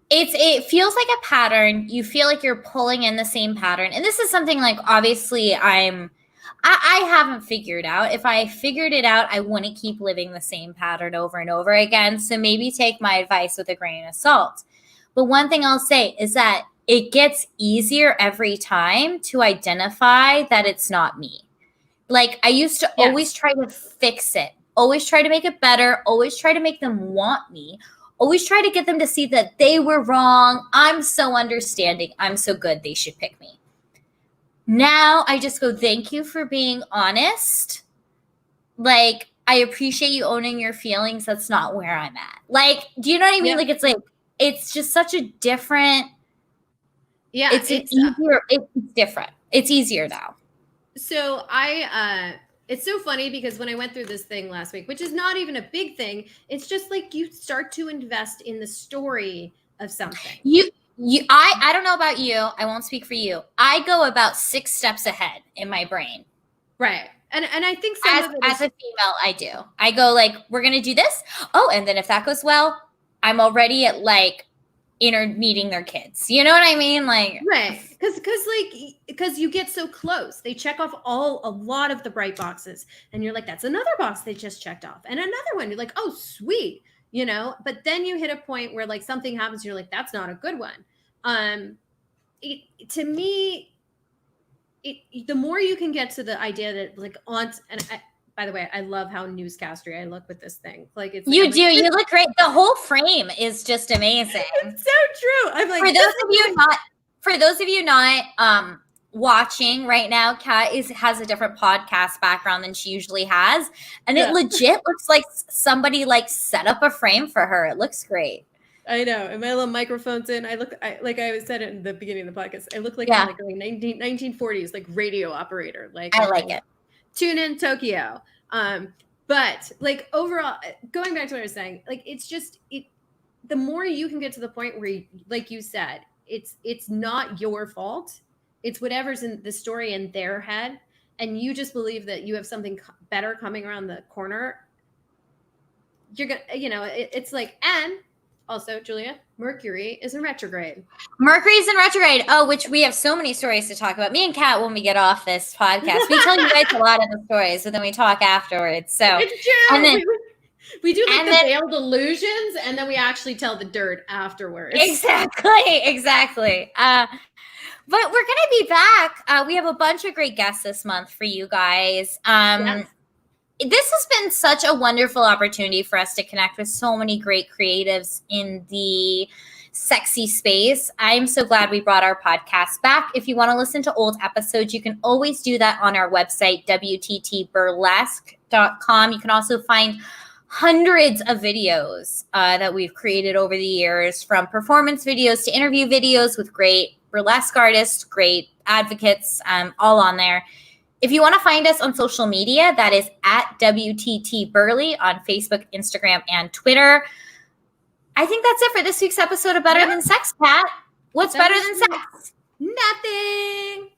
It feels like a pattern. You feel like you're pulling in the same pattern. And this is something like, obviously I haven't figured out. If I figured it out, I wouldn't keep living the same pattern over and over again. So maybe take my advice with a grain of salt. But one thing I'll say is that it gets easier every time to identify that it's not me. Like I used to always try to fix it, always try to make it better, always try to make them want me, always try to get them to see that they were wrong. I'm so understanding. I'm so good. They should pick me. Now I just go, thank you for being honest. Like, I appreciate you owning your feelings. That's not where I'm at. Like, do you know what I mean? Yeah. Like, it's just such a different. Yeah. It's easier. It's different. It's easier now. So it's so funny because when I went through this thing last week, which is not even a big thing, it's just like you start to invest in the story of something. I don't know about you. I won't speak for you. I go about 6 steps ahead in my brain. Right. And I think as a female, I do. I go like, we're going to do this. Oh, and then if that goes well, I'm already at like meeting their kids. You know what I mean? Like, right. Because you get so close. They check off a lot of the bright boxes. And you're like, that's another box they just checked off. And another one, you're like, oh, sweet. But then you hit a point where like something happens, you're like, that's not a good one. To me, the more you can get to the idea that like by the way, I love how newscastery I look with this thing. Like it's you you look great. The whole frame is just amazing. It's so true. I'm like, for those of you not watching right now, Kat has a different podcast background than she usually has, and it legit looks like somebody like set up a frame for her. It looks great. I know, and my little microphone's in. Like I said it in the beginning of the podcast. I look like I'm like 1940s like radio operator. Like I like it. Tune in Tokyo. But like overall, going back to what I was saying, like it's just the more you can get to the point where like you said, it's not your fault. It's whatever's in the story in their head, and you just believe that you have something better coming around the corner. You're gonna, it's like, and also, Julia, Mercury is in retrograde. Mercury's in retrograde. Oh, which we have so many stories to talk about. Me and Kat, when we get off this podcast, we tell you guys a lot of the stories, but then we talk afterwards. So it's true. And then, we do like the veiled illusions, and then we actually tell the dirt afterwards. Exactly. But we're going to be back. We have a bunch of great guests this month for you guys. Yes. This has been such a wonderful opportunity for us to connect with so many great creatives in the sexy space. I'm so glad we brought our podcast back. If you want to listen to old episodes, you can always do that on our website, wttburlesque.com. You can also find hundreds of videos that we've created over the years, from performance videos to interview videos with great burlesque artists, great advocates, all on there. If you want to find us on social media, that is at WTT Burley on Facebook, Instagram, and Twitter. I think that's it for this week's episode of Better Than Sex, Kat. What's better than sex? Nothing.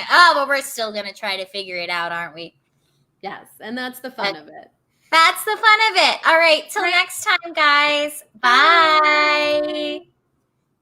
Oh, but we're still going to try to figure it out, aren't we? Yes, and that's the fun of it. That's the fun of it. All right, till next time, guys. Bye.